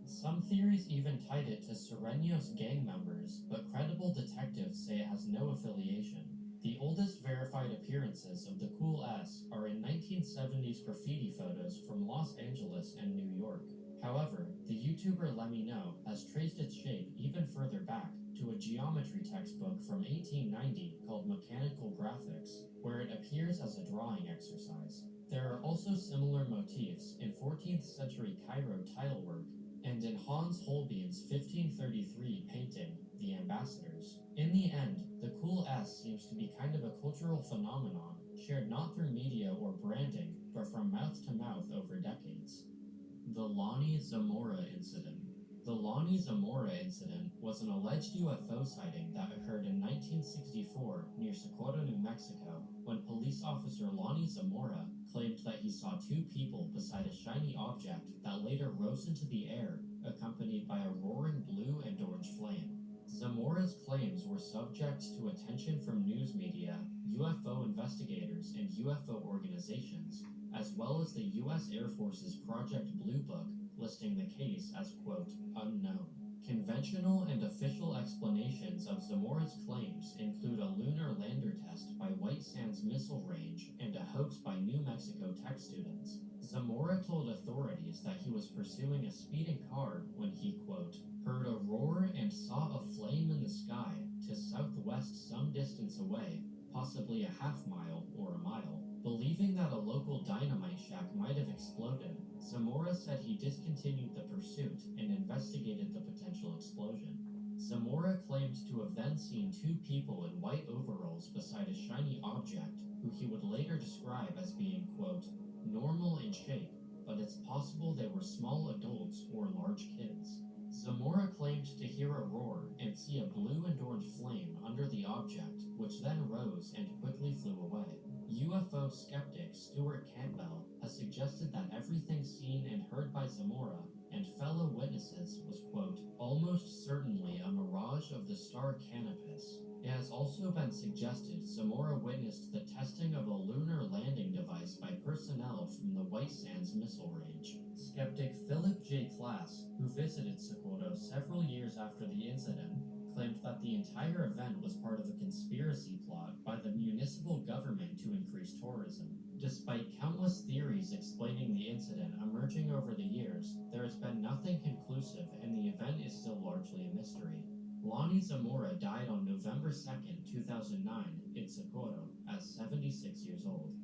Some theories even tied it to Sereños gang members, but credible detectives say it has no affiliation. The oldest verified appearances of the Cool S are in 1970s graffiti photos from Los Angeles and New York. However, the YouTuber Lemmy has traced its shape even further back to a geometry textbook from 1890 called Mechanical Graphics, where it appears as a drawing exercise. There are also similar motifs in 14th century Cairo tile work and in Hans Holbein's 1533 painting, The Ambassadors. In the end, the Cool S seems to be kind of a cultural phenomenon, shared not through media or branding, but from mouth to mouth over decades. The Lonnie Zamora Incident. The Lonnie Zamora Incident was an alleged UFO sighting that occurred in 1964 near Socorro, New Mexico, when police officer Lonnie Zamora claimed that he saw two people beside a shiny object that later rose into the air, accompanied by a roaring blue and orange flame. Zamora's claims were subject to attention from news media, UFO investigators, and UFO organizations, as well as the U.S. Air Force's Project Blue Book, listing the case as, quote, unknown. Conventional and official explanations of Zamora's claims include a lunar lander test by White Sands Missile Range and a hoax by New Mexico Tech students. Zamora told authorities that he was pursuing a speeding car when he, quote, heard a roar and saw a flame in the sky to southwest some distance away, possibly a half mile or a mile. Believing that a local dynamite shack might have exploded, Zamora said he discontinued the pursuit and investigated the potential explosion. Zamora claimed to have then seen two people in white overalls beside a shiny object, who he would later describe as being, quote, normal in shape, but it's possible they were small adults or large kids. Zamora claimed to hear a roar and see a blue and orange flame under the object, which then rose and quickly flew away. UFO skeptic Stuart Campbell has suggested that everything seen and heard by Zamora and fellow witnesses was, quote, almost certainly a mirage of the star Canopus. It has also been suggested Zamora witnessed the testing of a lunar landing device by personnel from the White Sands Missile Range. Skeptic Philip J. Klass, who visited Socorro several years after the incident, claimed that the entire event was part of a conspiracy plot by the municipal government to increase tourism. Despite countless theories explaining the incident emerging over the years, there has been nothing conclusive and the event is still largely a mystery. Lonnie Zamora died on November 2nd, 2009 in Socorro at 76 years old.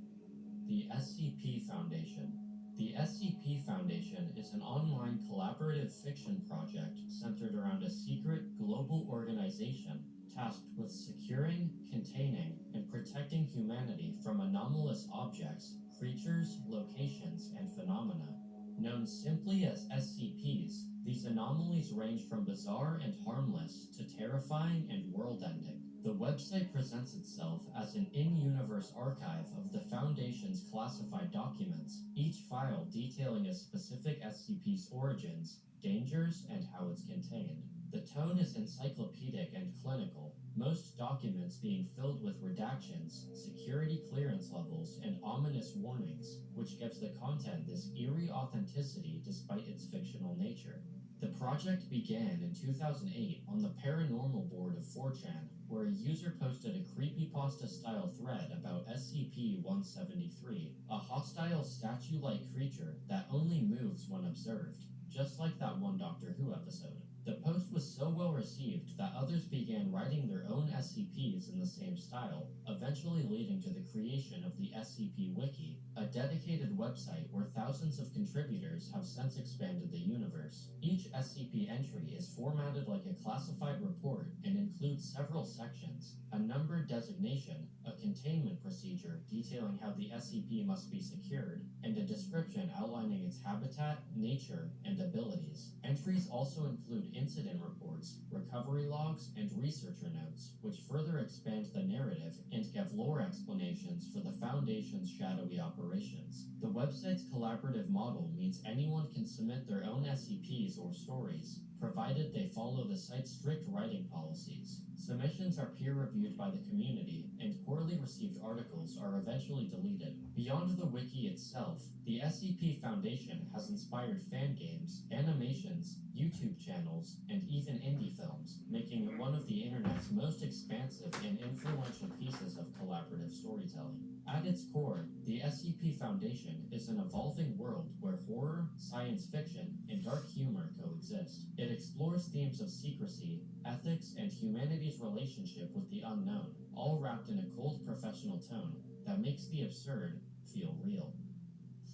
The SCP Foundation. The SCP Foundation is an online collaborative fiction project centered around a secret global organization tasked with securing, containing, and protecting humanity from anomalous objects, creatures, locations, and phenomena. Known simply as SCPs, these anomalies range from bizarre and harmless to terrifying and world-ending. The website presents itself as an in-universe archive of the Foundation's classified documents, each file detailing a specific SCP's origins, dangers, and how it's contained. The tone is encyclopedic and clinical, most documents being filled with redactions, security clearance levels, and ominous warnings, which gives the content this eerie authenticity despite its fictional nature. The project began in 2008 on the paranormal board of 4chan, where a user posted a creepypasta-style thread about SCP-173, a hostile statue-like creature that only moves when observed, just like that one Doctor Who episode. The post was so well received that others began writing their own SCPs in the same style, eventually leading to the creation of the SCP Wiki, a dedicated website where thousands of contributors have since expanded the universe. Each SCP entry is formatted like a classified report and includes several sections, a numbered designation, a containment procedure detailing how the SCP must be secured, and a description outlining its habitat, nature, and abilities. Entries also include incident reports, recovery logs, and researcher notes, which further expand the narrative and give lore explanations for the Foundation's shadowy operations. The website's collaborative model means anyone can submit their own SCPs or stories, provided they follow the site's strict writing policies. Submissions are peer-reviewed by the community, and poorly received articles are eventually deleted. Beyond the wiki itself, the SCP Foundation has inspired fan games, animations, YouTube channels, and even indie films, making it one of the internet's most expansive and influential pieces of collaborative storytelling. At its core, the SCP Foundation is an evolving world where horror, science fiction, and dark humor coexist. It explores themes of secrecy, ethics, and humanity's relationship with the unknown, all wrapped in a cold professional tone that makes the absurd feel real.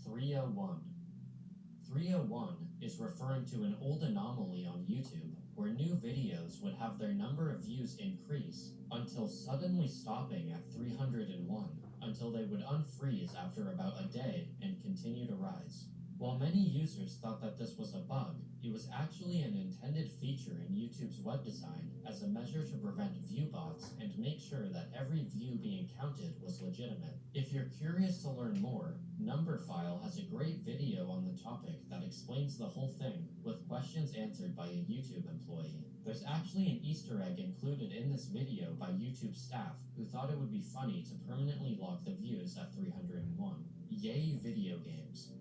301. 301 is referring to an old anomaly on YouTube where new videos would have their number of views increase until suddenly stopping at 301, until they would unfreeze after about a day and continue to rise. While many users thought that this was a bug, it was actually an intended feature in YouTube's web design as a measure to prevent view bots and make sure that every view being counted was legitimate. If you're curious to learn more, Numberphile has a great video on the topic that explains the whole thing with questions answered by a YouTube employee. There's actually an Easter egg included in this video by YouTube staff who thought it would be funny to permanently log the views at 301. Yay Video Games.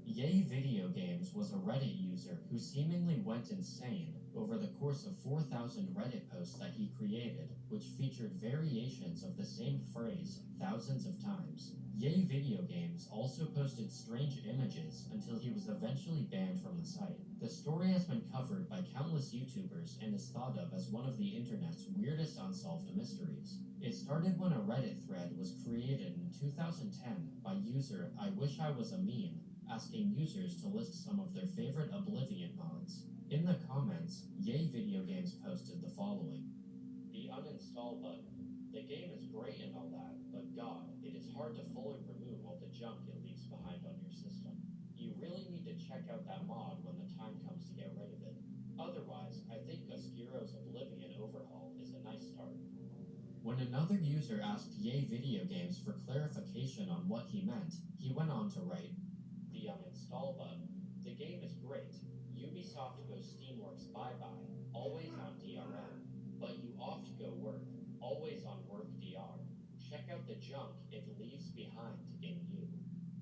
Yay Video Games was a Reddit user who seemingly went insane over the course of 4,000 Reddit posts that he created, which featured variations of the same phrase thousands of times. Yay Video Games also posted strange images until he was eventually banned from the site. The story has been covered by countless YouTubers and is thought of as one of the internet's weirdest unsolved mysteries. It started when a Reddit thread was created in 2010 by user I Wish I Was a Meme, asking users to list some of their favorite Oblivion mods. In the comments, Yay Video Games posted the following. The uninstall button. The game is great and all that, but God, it is hard to fully remove all the junk it leaves behind on your system. You really need to check out that mod when the time comes to get rid of it. Otherwise, I think Oscuro's Oblivion overhaul is a nice start. When another user asked Yay Video Games for clarification on what he meant, he went on to write, the uninstall button. The game is great. Ubisoft goes Steamworks bye-bye, always on DRM. But you oft go work, always on work DR. Check out the junk it leaves behind in you.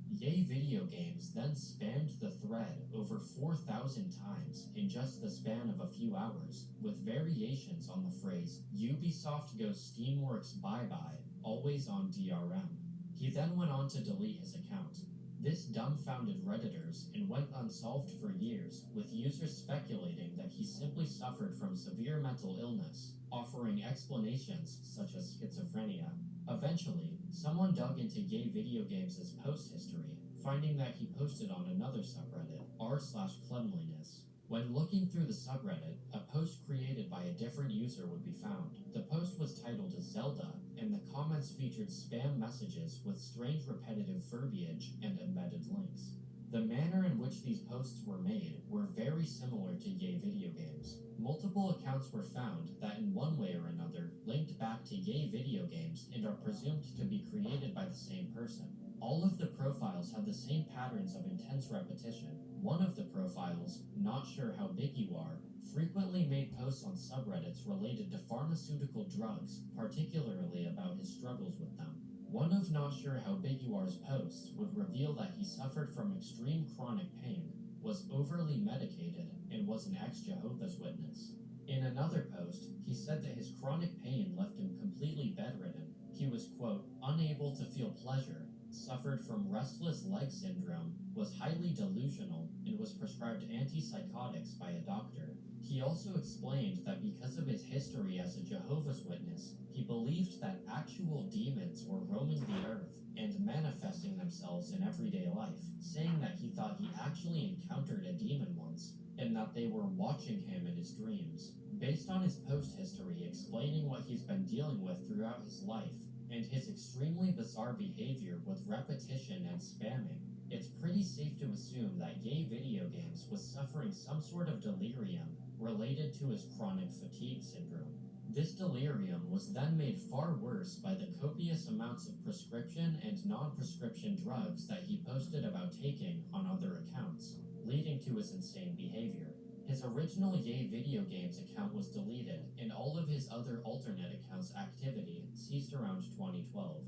Yay Video Games then spammed the thread over 4,000 times in just the span of a few hours, with variations on the phrase Ubisoft goes Steamworks bye-bye, always on DRM. He then went on to delete his account. This dumbfounded Redditors and went unsolved for years, with users speculating that he simply suffered from severe mental illness, offering explanations such as schizophrenia. Eventually, someone dug into Yay Video Games' post history, finding that he posted on another subreddit, r/cleanliness. When looking through the subreddit, a post created by a different user would be found. The post was titled Zelda, and the comments featured spam messages with strange repetitive verbiage and embedded links. The manner in which these posts were made were very similar to Yay Video Games. Multiple accounts were found that in one way or another linked back to Yay Video Games and are presumed to be created by the same person. All of the profiles had the same patterns of intense repetition. One of the profiles, Not Sure How Big You Are, frequently made posts on subreddits related to pharmaceutical drugs, particularly about his struggles with them. One of Not Sure How Big You Are's posts would reveal that he suffered from extreme chronic pain, was overly medicated, and was an ex-Jehovah's Witness. In another post, he said that his chronic pain left him completely bedridden. He was, quote, unable to feel pleasure, suffered from restless leg syndrome, was highly delusional, and was prescribed antipsychotics by a doctor. He also explained that because of his history as a Jehovah's Witness, he believed that actual demons were roaming the earth and manifesting themselves in everyday life, saying that he thought he actually encountered a demon once, and that they were watching him in his dreams. Based on his post history explaining what he's been dealing with throughout his life, and his extremely bizarre behavior with repetition and spamming, it's pretty safe to assume that Yay Video Games was suffering some sort of delirium related to his chronic fatigue syndrome. This delirium was then made far worse by the copious amounts of prescription and non-prescription drugs that he posted about taking on other accounts, leading to his insane behavior. His original Yay Video Games account was deleted, and all of his other alternate accounts' activity ceased around 2012.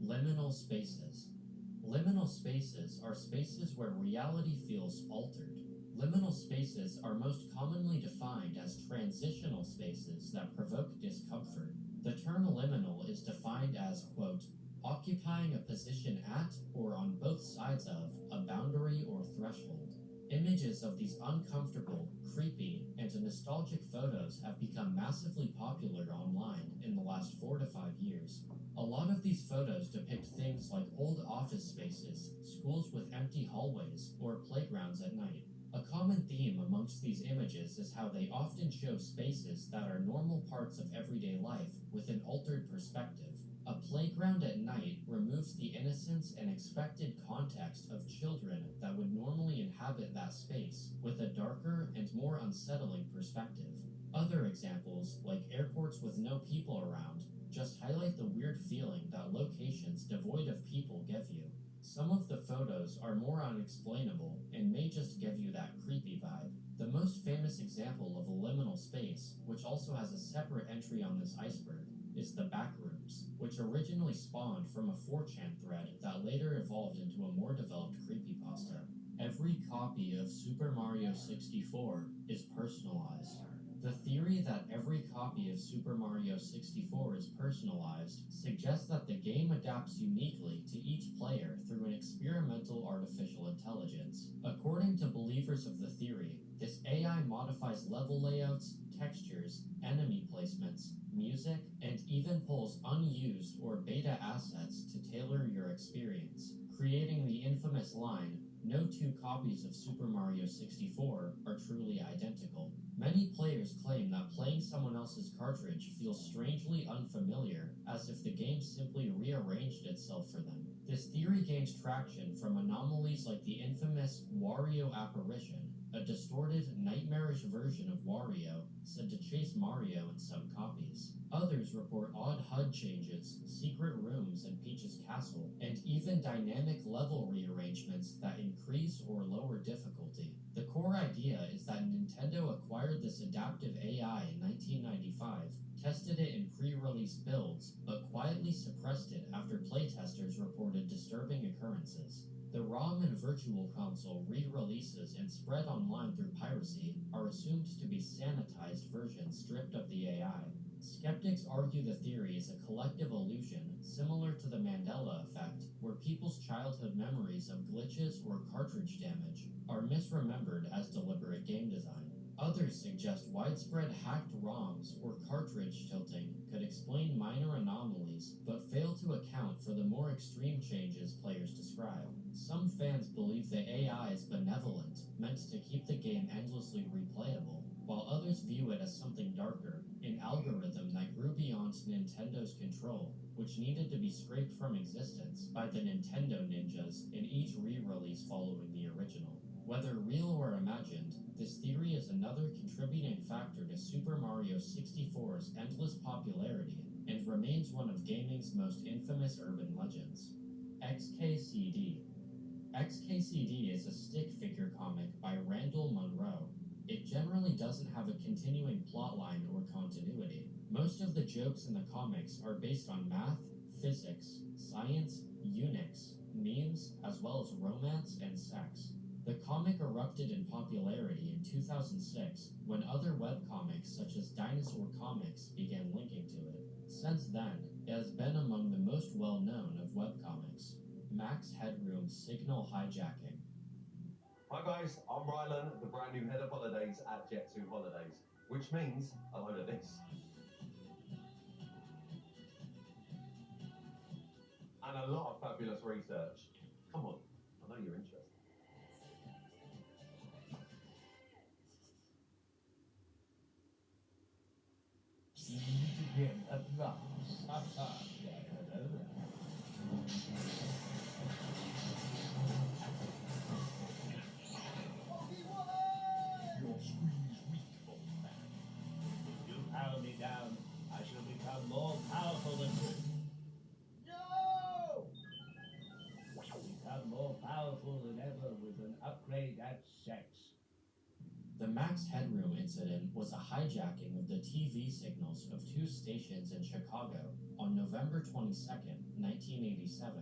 Liminal spaces. Liminal spaces are spaces where reality feels altered. Liminal spaces are most commonly defined as transitional spaces that provoke discomfort. The term liminal is defined as, quote, occupying a position at or on both sides of a boundary or threshold. Images of these uncomfortable, creepy, and nostalgic photos have become massively popular online in the last 4 to 5 years. A lot of these photos depict things like old office spaces, schools with empty hallways, or playgrounds at night. A common theme amongst these images is how they often show spaces that are normal parts of everyday life with an altered perspective. A playground at night removes the innocence and expected context of children that would normally inhabit that space with a darker and more unsettling perspective. Other examples, like airports with no people around, just highlight the weird feeling that locations devoid of people give you. Some of the photos are more unexplainable and may just give you that creepy vibe. The most famous example of a liminal space, which also has a separate entry on this iceberg, is the Backrooms, which originally spawned from a 4chan thread that later evolved into a more developed creepypasta. Every copy of Super Mario 64 is personalized. The theory that every copy of Super Mario 64 is personalized suggests that the game adapts uniquely to each player through an experimental artificial intelligence. According to believers of the theory, this AI modifies level layouts, textures, enemy placements, music, and even pulls unused or beta assets to tailor your experience, creating the infamous line, "No two copies of Super Mario 64 are truly identical." Many players claim that playing someone else's cartridge feels strangely unfamiliar, as if the game simply rearranged itself for them. This theory gains traction from anomalies like the infamous Wario apparition, a distorted, nightmarish version of Wario said to chase Mario in some copies. Others report odd HUD changes, secret rooms in Peach's castle, and even dynamic level rearrangements that increase or lower difficulty. The core idea is that Nintendo acquired this adaptive AI in 1995, tested it in pre-release builds, but quietly suppressed it after playtesters reported disturbing occurrences. The ROM and Virtual Console re-releases and spread online through piracy are assumed to be sanitized versions stripped of the AI. Skeptics argue the theory is a collective illusion similar to the Mandela effect, where people's childhood memories of glitches or cartridge damage are misremembered as deliberate game design. Others suggest widespread hacked ROMs or cartridge tilting could explain minor anomalies, but fail to account for the more extreme changes players describe. Some fans believe the AI is benevolent, meant to keep the game endlessly replayable, while others view it as something darker, an algorithm that grew beyond Nintendo's control, which needed to be scraped from existence by the Nintendo ninjas in each re-release following the original. Whether real or imagined, this theory is another contributing factor to Super Mario 64's endless popularity and remains one of gaming's most infamous urban legends. XKCD. XKCD is a stick figure comic by Randall Munroe. It generally doesn't have a continuing plotline or continuity. Most of the jokes in the comics are based on math, physics, science, Unix, memes, as well as romance and sex. The comic erupted in popularity in 2006 when other webcomics such as Dinosaur Comics began linking to it. Since then, it has been among the most well-known of webcomics. Max Headroom Signal Hijacking. Hi guys, I'm Rylan, the brand new head of holidays at Jet2 Holidays, which means a load of this. And a lot of fabulous research. Come on, I know you're interested. Again, at last. Your squeeze weak, old man. If you power me down, I shall become more powerful than you. No! Become more powerful than ever with an upgrade at sex. The Max Headroom incident was a hijacking of the TV signals of two stations in Chicago on November 22nd, 1987,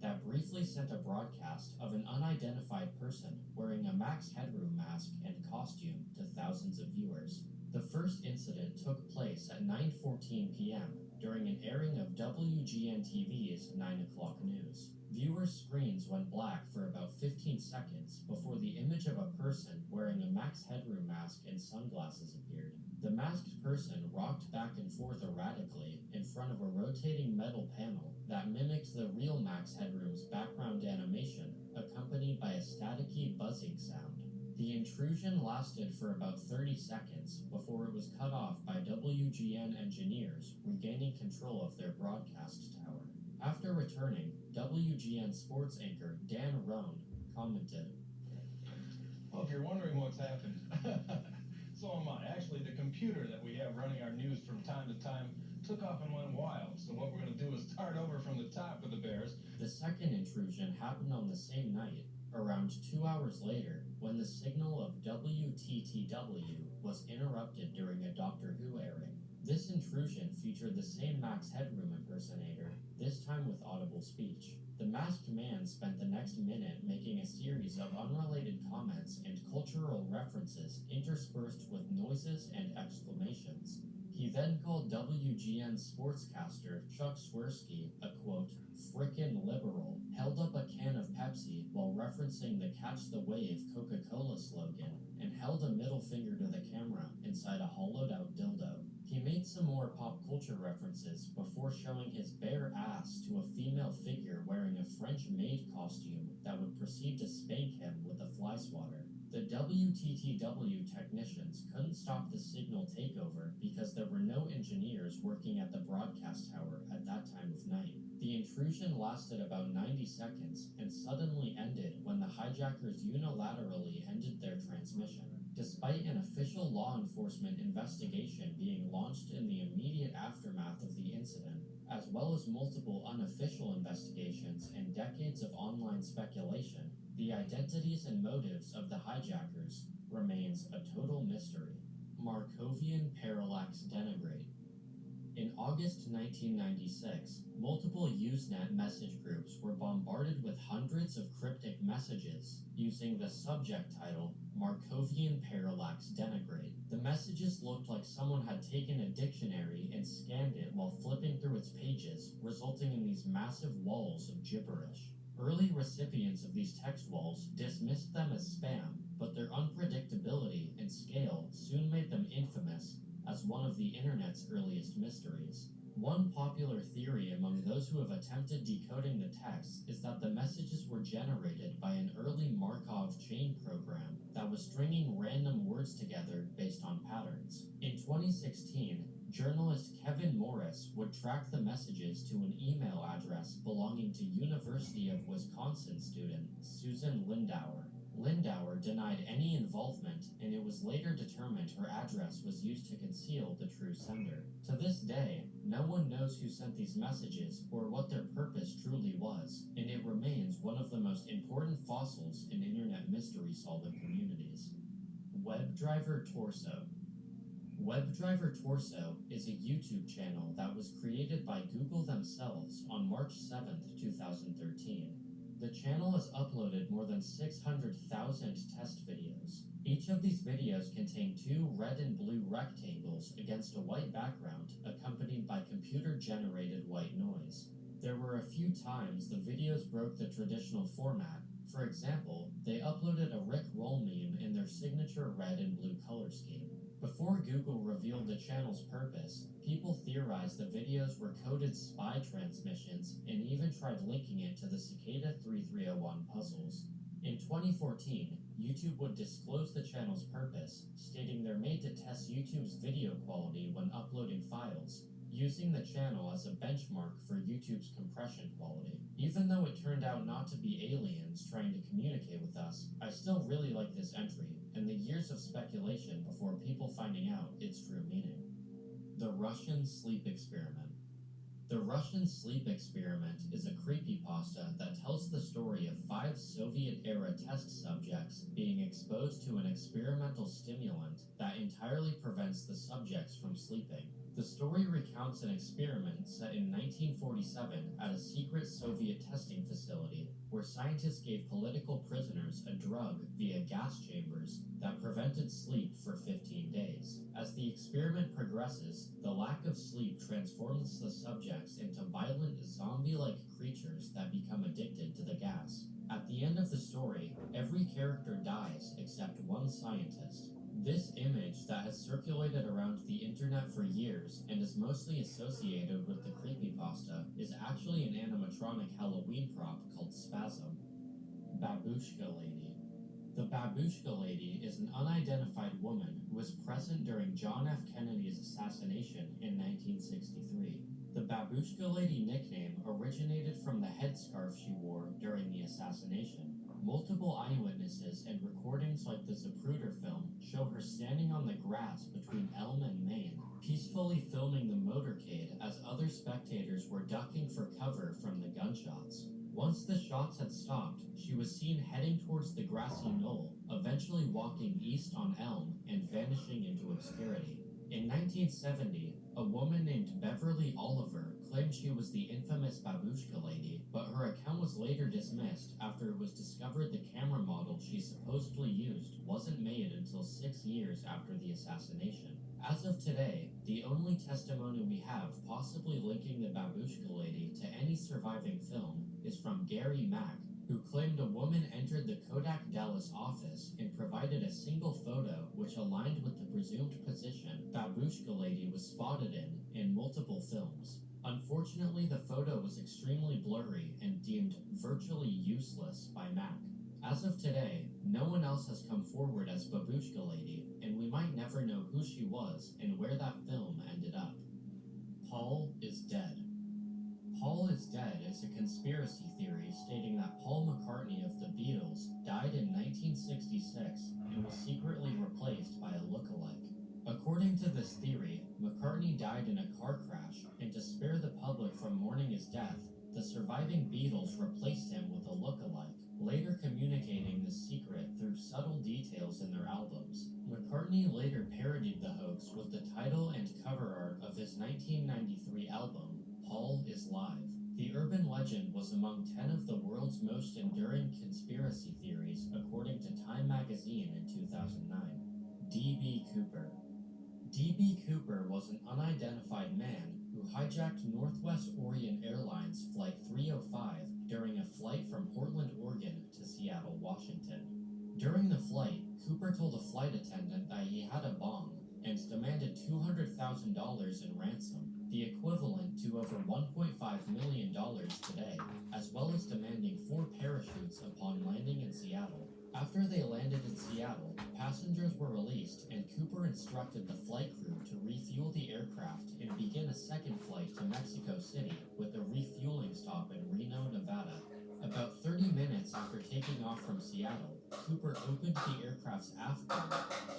that briefly sent a broadcast of an unidentified person wearing a Max Headroom mask and costume to thousands of viewers. The first incident took place at 9:14 p.m. during an airing of WGN-TV's 9 o'clock news. Viewers' screens went black for about 15 seconds before the image of a person wearing a Max Headroom mask and sunglasses appeared. The masked person rocked back and forth erratically in front of a rotating metal panel that mimicked the real Max Headroom's background animation, accompanied by a staticky buzzing sound. The intrusion lasted for about 30 seconds before it was cut off by WGN engineers regaining control of their broadcast tower. After returning, WGN sports anchor Dan Roan commented, Well, if you're wondering what's happened, so am I. Actually, the computer that we have running our news from time to time took off and went wild. So what we're going to do is start over from the top with the Bears. The second intrusion happened on the same night, around 2 hours later, when the signal of WTTW was interrupted during a Doctor Who airing. This intrusion featured the same Max Headroom impersonator, this time with audible speech. The masked man spent the next minute making a series of unrelated comments and cultural references interspersed with noises and exclamations. He then called WGN sportscaster Chuck Swirsky a, quote, frickin' liberal, held up a can of Pepsi while referencing the Catch the Wave Coca-Cola slogan, and held a middle finger to the camera inside a hollowed-out dildo. He made some more pop culture references before showing his bare ass to a female figure wearing a French maid costume that would proceed to spank him with a fly swatter. The WTTW technicians couldn't stop the signal takeover because there were no engineers working at the broadcast tower at that time of night. The intrusion lasted about 90 seconds and suddenly ended when the hijackers unilaterally ended their transmission. Despite an official law enforcement investigation being launched in the immediate aftermath of the incident, as well as multiple unofficial investigations and decades of online speculation, the identities and motives of the hijackers remains a total mystery. Markovian Parallax Denigrate. In August 1996, multiple Usenet message groups were bombarded with hundreds of cryptic messages using the subject title Markovian Parallax Denigrate. The messages looked like someone had taken a dictionary and scanned it while flipping through its pages, resulting in these massive walls of gibberish. Early recipients of these text walls dismissed them as spam, but their unpredictability and scale soon made them infamous as one of the internet's earliest mysteries. One popular theory among those who have attempted decoding the text is that the messages were generated by an early Markov chain program that was stringing random words together based on patterns. In 2016, journalist Kevin Morris would track the messages to an email address belonging to University of Wisconsin student Susan Lindauer. Lindauer denied any involvement, and it was later determined her address was used to conceal the true sender. To this day, no one knows who sent these messages or what their purpose truly was, and it remains one of the most important fossils in internet mystery-solving communities. WebDriver Torso. WebDriver Torso is a YouTube channel that was created by Google themselves on March 7th, 2013. The channel has uploaded more than 600,000 test videos. Each of these videos contain two red and blue rectangles against a white background, accompanied by computer-generated white noise. There were a few times the videos broke the traditional format. For example, they uploaded a Rick Roll meme in their signature red and blue color scheme. Before Google revealed the channel's purpose, people theorized the videos were coded spy transmissions and even tried linking it to the Cicada 3301 puzzles. In 2014, YouTube would disclose the channel's purpose, stating they're made to test YouTube's video quality when uploading files, using the channel as a benchmark for YouTube's compression quality. Even though it turned out not to be aliens trying to communicate with us, I still really like this entry, and the years of speculation before people finding out its true meaning. The Russian Sleep Experiment. The Russian sleep experiment is a creepypasta that tells the story of 5 Soviet-era test subjects being exposed to an experimental stimulant that entirely prevents the subjects from sleeping. The story recounts an experiment set in 1947 at a secret Soviet testing facility where scientists gave political prisoners a drug via gas chambers that prevented sleep for 15 days. As the experiment progresses, the lack of sleep transforms the subjects into violent zombie-like creatures that become addicted to the gas. At the end of the story, every character dies except one scientist. This image that has circulated around the internet for years and is mostly associated with the creepypasta is actually an animatronic Halloween prop called Spasm. Babushka Lady. The Babushka Lady is an unidentified woman who was present during John F. Kennedy's assassination in 1963. The Babushka Lady nickname originated from the headscarf she wore during the assassination. Multiple eyewitnesses and recordings like the Zapruder film show her standing on the grass between Elm and Maine, peacefully filming the motorcade as other spectators were ducking for cover from the gunshots. Once the shots had stopped, she was seen heading towards the grassy knoll, eventually walking east on Elm and vanishing into obscurity. In 1970, a woman named Beverly Oliver claimed she was the infamous Babushka Lady, but her account was later dismissed after it was discovered the camera model she supposedly used wasn't made until 6 years after the assassination. As of today, the only testimony we have possibly linking the Babushka Lady to any surviving film is from Gary Mack, who claimed a woman entered the Kodak Dallas office and provided a single photo which aligned with the presumed position Babushka Lady was spotted in multiple films. Unfortunately, the photo was extremely blurry and deemed virtually useless by Mack. As of today, no one else has come forward as Babushka Lady, and we might never know who she was and where that film ended up. Paul is dead. Paul is Dead is a conspiracy theory stating that Paul McCartney of the Beatles died in 1966 and was secretly replaced by a look-alike. According to this theory, McCartney died in a car crash, and to spare the public from mourning his death, the surviving Beatles replaced him with a look-alike, later communicating the secret through subtle details in their albums. McCartney later parodied the hoax with the title and cover art of his 1993 album, Paul is Live. The urban legend was among 10 of the world's most enduring conspiracy theories, according to Time magazine in 2009. D.B. Cooper. D.B. Cooper was an unidentified man who hijacked Northwest Orient Airlines Flight 305 during a flight from Portland, Oregon to Seattle, Washington. During the flight, Cooper told a flight attendant that he had a bomb and demanded $200,000 in ransom, the equivalent to over $1.5 million today, as well as demanding 4 parachutes upon landing in Seattle. After they landed in Seattle, passengers were released and Cooper instructed the flight crew to refuel the aircraft and begin a second flight to Mexico City with a refueling stop in Reno, Nevada. About 30 minutes after taking off from Seattle, Cooper opened the aircraft's aft door,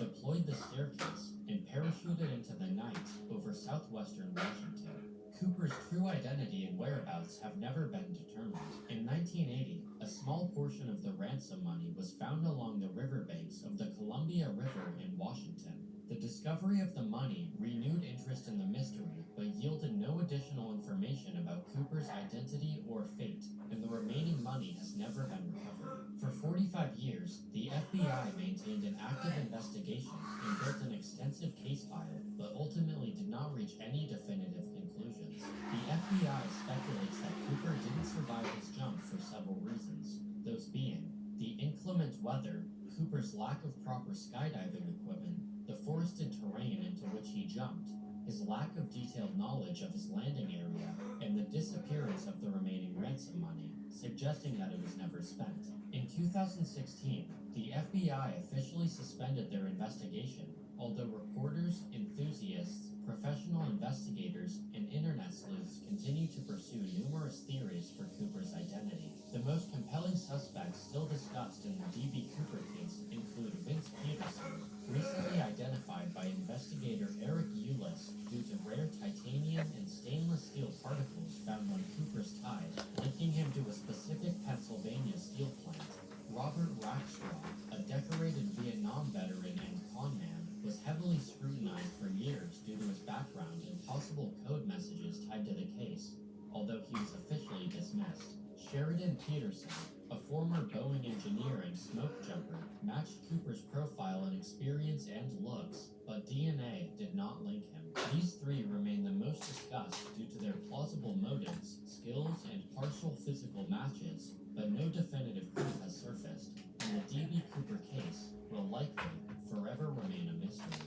deployed the staircase, and parachuted into the night over southwestern Washington. Cooper's true identity and whereabouts have never been determined. In 1980, a small portion of the ransom money was found along the riverbanks of the Columbia River in Washington. The discovery of the money renewed interest in the mystery, but yielded no additional information about Cooper's identity or fate, and the remaining money has never been recovered. For 45 years, the FBI maintained an active investigation and built an extensive case file, but ultimately did not reach any definitive conclusions. The FBI speculates that Cooper didn't survive his jump for several reasons, those being the inclement weather, Cooper's lack of proper skydiving equipment, the forested terrain into which he jumped, his lack of detailed knowledge of his landing area, and the disappearance of the remaining ransom money, suggesting that it was never spent. In 2016, the FBI officially suspended their investigation, although reporters, enthusiasts, professional investigators, and internet sleuths continue to pursue numerous theories for Cooper's identity. The most compelling suspects still discussed in the D.B. Cooper case include Vince Peterson, recently identified by investigator Eric Eulis due to rare titanium and stainless steel particles found on Cooper's ties, linking him to a specific Pennsylvania steel plant. Robert Rackstraw, a decorated Vietnam veteran and conman, was heavily scrutinized for years due to his background and possible code messages tied to the case, although he was officially dismissed. Sheridan Peterson, a former Boeing engineer and smoke jumper, matched Cooper's profile in experience and looks, but DNA did not link him. These three remain the most discussed due to their plausible motives, skills, and partial physical matches, but no definitive proof has surfaced, and the D.B. Cooper case will likely forever remain a mystery.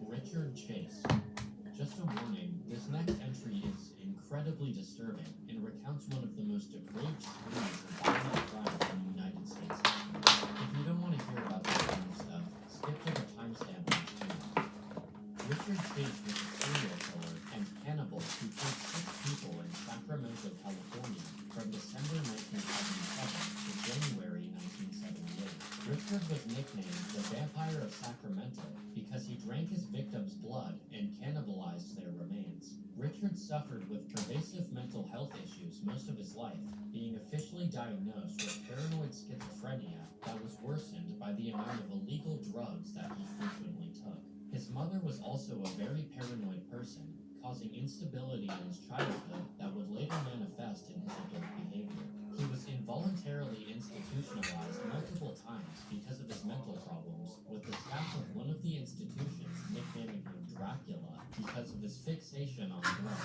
Richard Chase. Just a warning, this next entry is incredibly disturbing and recounts one of the most depraved screens of violent crime in the United States history. If you don't want to hear about this kind of stuff, skip to the timestamp on the screen. Richard Chase was a serial killer and cannibal who killed 6 people in Sacramento, California from December 1977 to January 1978. Richard was nicknamed the Vampire of Sacramento because he drank his victims' blood and cannibalized their remains. Richard suffered with pervasive mental health issues most of his life, being officially diagnosed with paranoid schizophrenia that was worsened by the amount of illegal drugs that he frequently took. His mother was also a very paranoid person, causing instability in his childhood that would later manifest in his adult behavior. He was involuntarily institutionalized multiple times because of his mental problems, with the staff of one of the institutions nicknaming him Dracula because of his fixation on blood.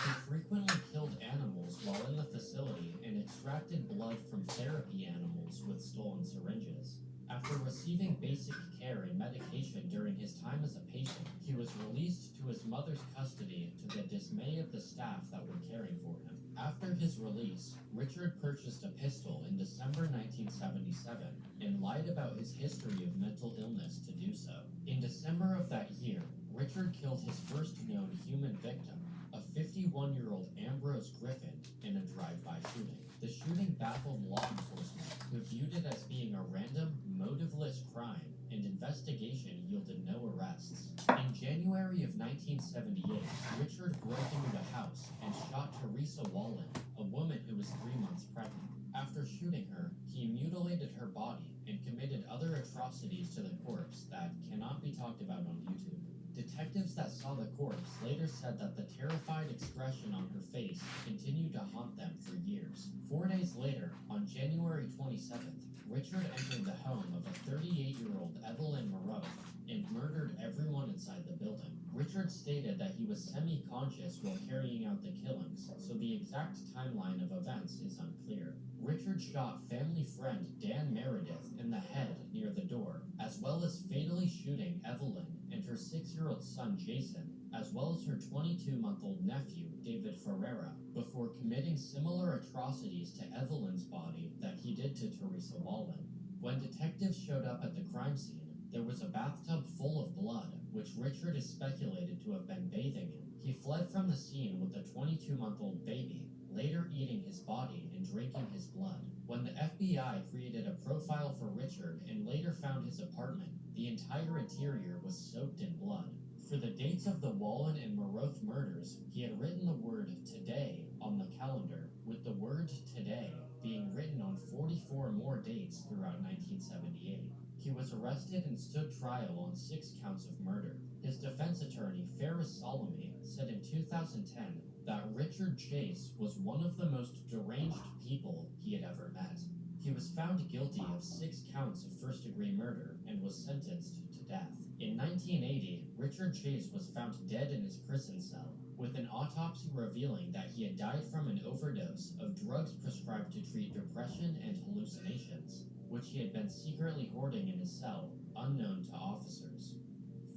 He frequently killed animals while in the facility and extracted blood from therapy animals with stolen syringes. After receiving basic care and medication during his time as a patient, he was released to his mother's custody to the dismay of the staff that were caring for him. After his release, Richard purchased a pistol in December 1977 and lied about his history of mental illness to do so. In December of that year, Richard killed his first known human victim, a 51-year-old Ambrose Griffin, in a drive-by shooting. The shooting baffled law enforcement, who viewed it as being a random, motiveless crime, and investigation yielded no arrests. In January of 1978, Richard broke into the house and shot Teresa Wallen, a woman who was 3 months pregnant. After shooting her, he mutilated her body and committed other atrocities to the corpse that cannot be talked about on YouTube. Detectives that saw the corpse later said that the terrified expression on her face continued to haunt them for years. 4 days later, on January 27th, Richard entered the home of a 38-year-old Evelyn Moreau and murdered everyone inside the building. Richard stated that he was semi-conscious while carrying out the killings, so the exact timeline of events is unclear. Richard shot family friend Dan Meredith in the head near the door, as well as fatally shooting Evelyn and her 6-year-old son Jason, as well as her 22-month-old nephew David Ferreira, before committing similar atrocities to Evelyn's body that he did to Teresa Wallen. When detectives showed up at the crime scene, there was a bathtub full of blood, which Richard is speculated to have been bathing in. He fled from the scene with a 22-month-old baby, later eating his body and drinking his blood. When the FBI created a profile for Richard and later found his apartment, the entire interior was soaked in blood. For the dates of the Wallen and Moreau murders, he had written the word today on the calendar, with the word today being written on 44 more dates throughout 1978. He was arrested and stood trial on 6 counts of murder. His defense attorney, Ferris Salome, said in 2010 that Richard Chase was one of the most deranged people he had ever met. He was found guilty of 6 counts of first-degree murder and was sentenced to death. In 1980, Richard Chase was found dead in his prison cell, with an autopsy revealing that he had died from an overdose of drugs prescribed to treat depression and hallucinations, which he had been secretly hoarding in his cell, unknown to officers.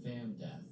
Fan death.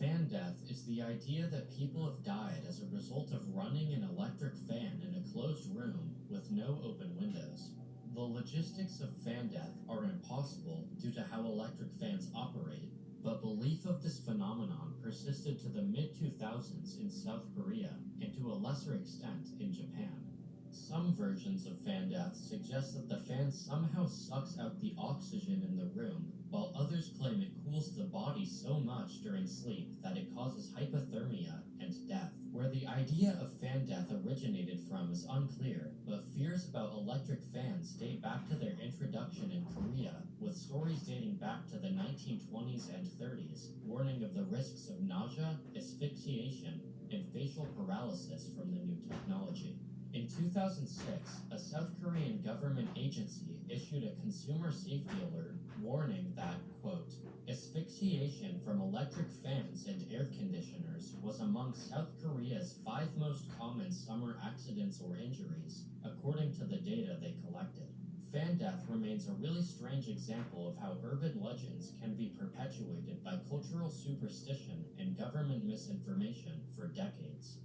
Fan death is the idea that people have died as a result of running an electric fan in a closed room with no open windows. The logistics of fan death are impossible due to how electric fans operate, but belief of this phenomenon persisted to the mid-2000s in South Korea and to a lesser extent in Japan. Some versions of fan death suggest that the fan somehow sucks out the oxygen in the room, while others claim it cools the body so much during sleep that it causes hypothermia and death. Where the idea of fan death originated from is unclear, but fears about electric fans date back to their introduction in Korea, with stories dating back to the 1920s and 30s, warning of the risks of nausea, asphyxiation, and facial paralysis from the new technology. In 2006, a South Korean government agency issued a consumer safety alert warning that, quote, asphyxiation from electric fans and air conditioners was among South Korea's 5 most common summer accidents or injuries, according to the data they collected. Fan death remains a really strange example of how urban legends can be perpetuated by cultural superstition and government misinformation for decades.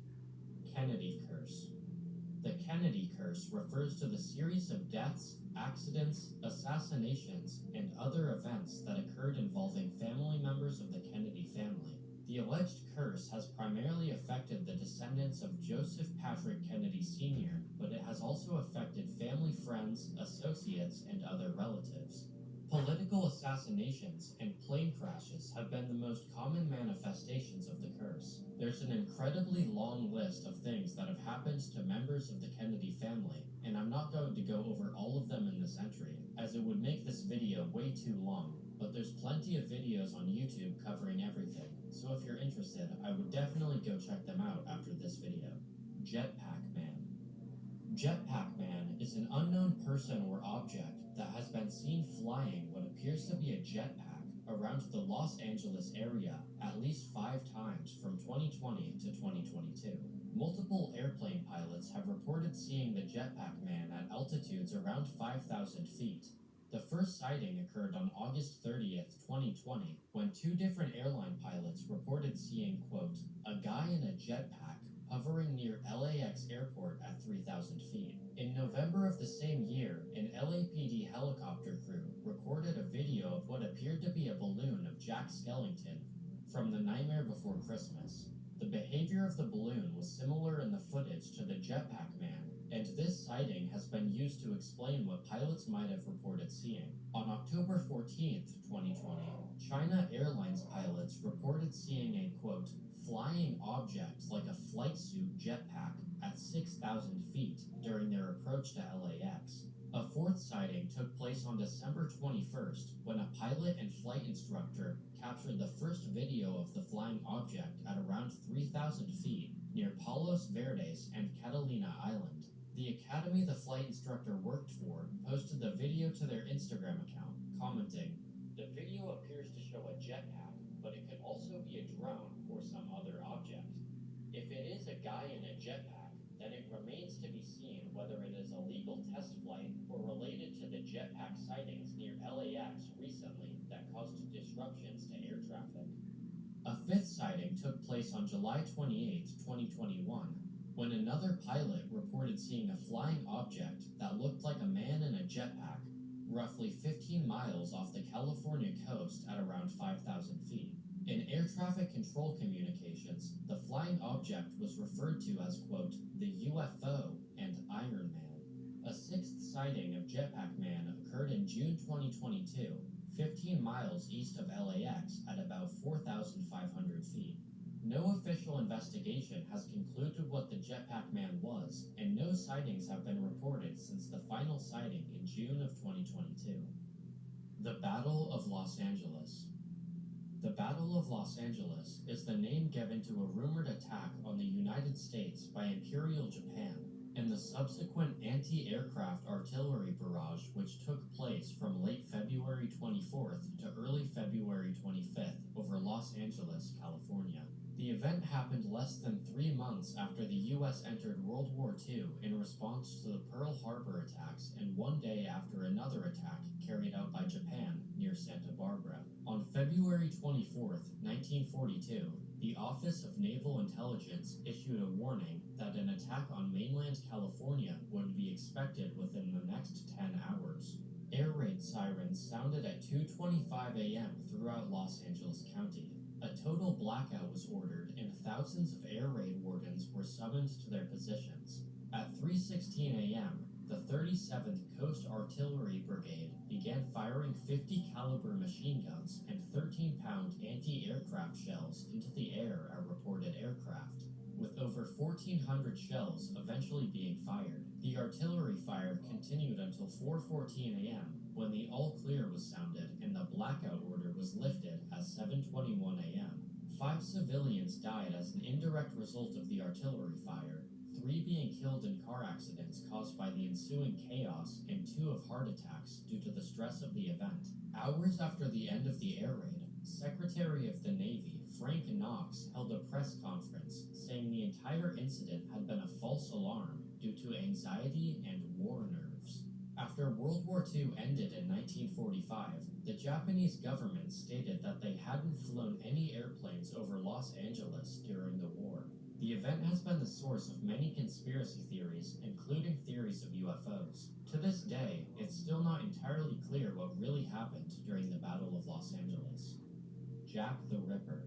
Kennedy Curse. The Kennedy Curse refers to the series of deaths, accidents, assassinations, and other events that occurred involving family members of the Kennedy family. The alleged curse has primarily affected the descendants of Joseph Patrick Kennedy Sr., but it has also affected family friends, associates, and other relatives. Political assassinations and plane crashes have been the most common manifestations of the curse. There's an incredibly long list of things that have happened to members of the Kennedy family, and I'm not going to go over all of them in this entry, as it would make this video way too long, but there's plenty of videos on YouTube covering everything, so if you're interested, I would definitely go check them out after this video. Jetpack Man. Jetpack Man is an unknown person or object that has been seen flying what appears to be a jetpack around the Los Angeles area at least 5 times from 2020 to 2022. Multiple airplane pilots have reported seeing the Jetpack Man at altitudes around 5,000 feet. The first sighting occurred on August 30th, 2020, when 2 different airline pilots reported seeing, quote, a guy in a jetpack hovering near LAX airport at 3,000 feet. In November of the same year, an LAPD helicopter crew recorded a video of what appeared to be a balloon of Jack Skellington from The Nightmare Before Christmas. The behavior of the balloon was similar in the footage to the Jetpack Man, and this sighting has been used to explain what pilots might have reported seeing. On October 14th, 2020, China Airlines pilots reported seeing a, quote, flying object like a flight suit jetpack at 6,000 feet during their approach to LAX. A 4th sighting took place on December 21st when a pilot and flight instructor captured the first video of the flying object at around 3,000 feet near Palos Verdes and Catalina Island. The academy the flight instructor worked for posted the video to their Instagram account, commenting, "The video appears to show a jetpack, but it could also be a drone or some other object. If it is a guy in a jetpack, then it remains to be seen whether it is a legal test flight or related to the jetpack sightings near LAX recently that caused disruptions to air traffic." A 5th sighting took place on July 28, 2021, when another pilot reported seeing a flying object that looked like a man in a jetpack, roughly 15 miles off the California coast at around 5,000 feet. In air traffic control communications, the flying object was referred to as, quote, the UFO and Iron Man. A 6th sighting of Jetpack Man occurred in June 2022, 15 miles east of LAX at about 4,500 feet. No official investigation has concluded what the Jetpack Man was, and no sightings have been reported since the final sighting in June of 2022. The Battle of Los Angeles. The Battle of Los Angeles is the name given to a rumored attack on the United States by Imperial Japan and the subsequent anti-aircraft artillery barrage which took place from late February 24th to early February 25th over Los Angeles, California. The event happened less than 3 months after the U.S. entered World War II in response to the Pearl Harbor attacks and 1 day after another attack carried out by Japan near Santa Barbara. On February 24th, 1942, the Office of Naval Intelligence issued a warning that an attack on mainland California would be expected within the next 10 hours. Air raid sirens sounded at 2:25 a.m. throughout Los Angeles County. A total blackout was ordered and thousands of air raid wardens were summoned to their positions. At 3:16 a.m., the 37th Coast Artillery Brigade began firing 50 caliber machine guns and 13-pound anti-aircraft shells into the air at reported aircraft. With over 1,400 shells eventually being fired, the artillery fire continued until 4:14 a.m. when the all clear was sounded and the blackout order was lifted at 7:21 a.m. 5 civilians died as an indirect result of the artillery fire, 3 being killed in car accidents caused by the ensuing chaos and 2 of heart attacks due to the stress of the event. Hours after the end of the air raid, Secretary of the Navy Frank Knox held a press conference saying the entire incident had been a false alarm due to anxiety and war nerves. After World War II ended in 1945, the Japanese government stated that they hadn't flown any airplanes over Los Angeles during the war. The event has been the source of many conspiracy theories, including theories of UFOs. To this day, it's still not entirely clear what really happened during the Battle of Los Angeles. Jack the Ripper.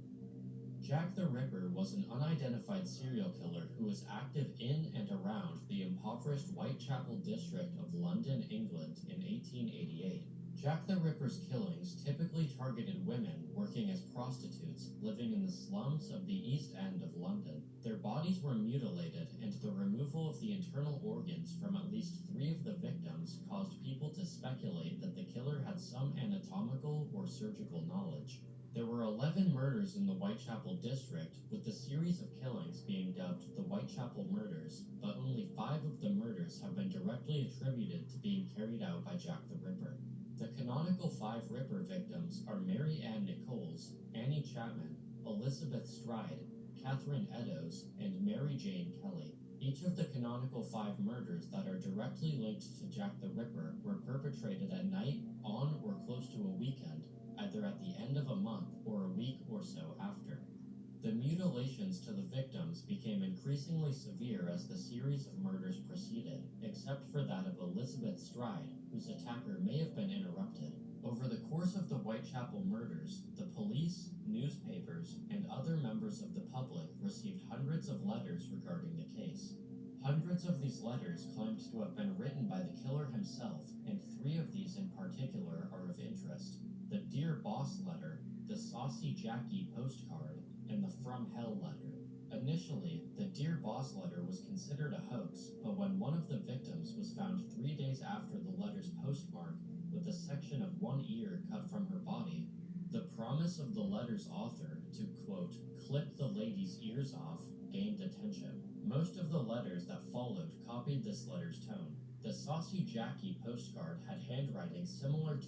Jack the Ripper was an unidentified serial killer who was active in and around the impoverished Whitechapel district of London, England in 1888. Jack the Ripper's killings typically targeted women working as prostitutes living in the slums of the East End of London. Their bodies were mutilated, and the removal of the internal organs from at least 3 of the victims caused people to speculate that the killer had some anatomical or surgical knowledge. There were 11 murders in the Whitechapel district, with the series of killings being dubbed the Whitechapel Murders, but only 5 of the murders have been directly attributed to being carried out by Jack the Ripper. The canonical 5 Ripper victims are Mary Ann Nichols, Annie Chapman, Elizabeth Stride, Catherine Eddowes, and Mary Jane Kelly. Each of the canonical 5 murders that are directly linked to Jack the Ripper were perpetrated at night, on or close to a weekend, either at the end of a month or a week or so after. The mutilations to the victims became increasingly severe as the series of murders proceeded, except for that of Elizabeth Stride, whose attacker may have been interrupted. Over the course of the Whitechapel murders, the police, newspapers, and other members of the public received hundreds of letters regarding the case. Hundreds of these letters claimed to have been written by the killer himself, and 3 of these in particular are of interest: the Dear Boss letter, the Saucy Jackie postcard, and the From Hell letter. Initially, the Dear Boss letter was considered a hoax, but when one of the victims was found 3 days after the letter's postmark with a section of one ear cut from her body, the promise of the letter's author to, quote, clip the lady's ears off gained attention. Most of the letters that followed copied this letter's tone. The Saucy Jackie postcard had handwriting similar to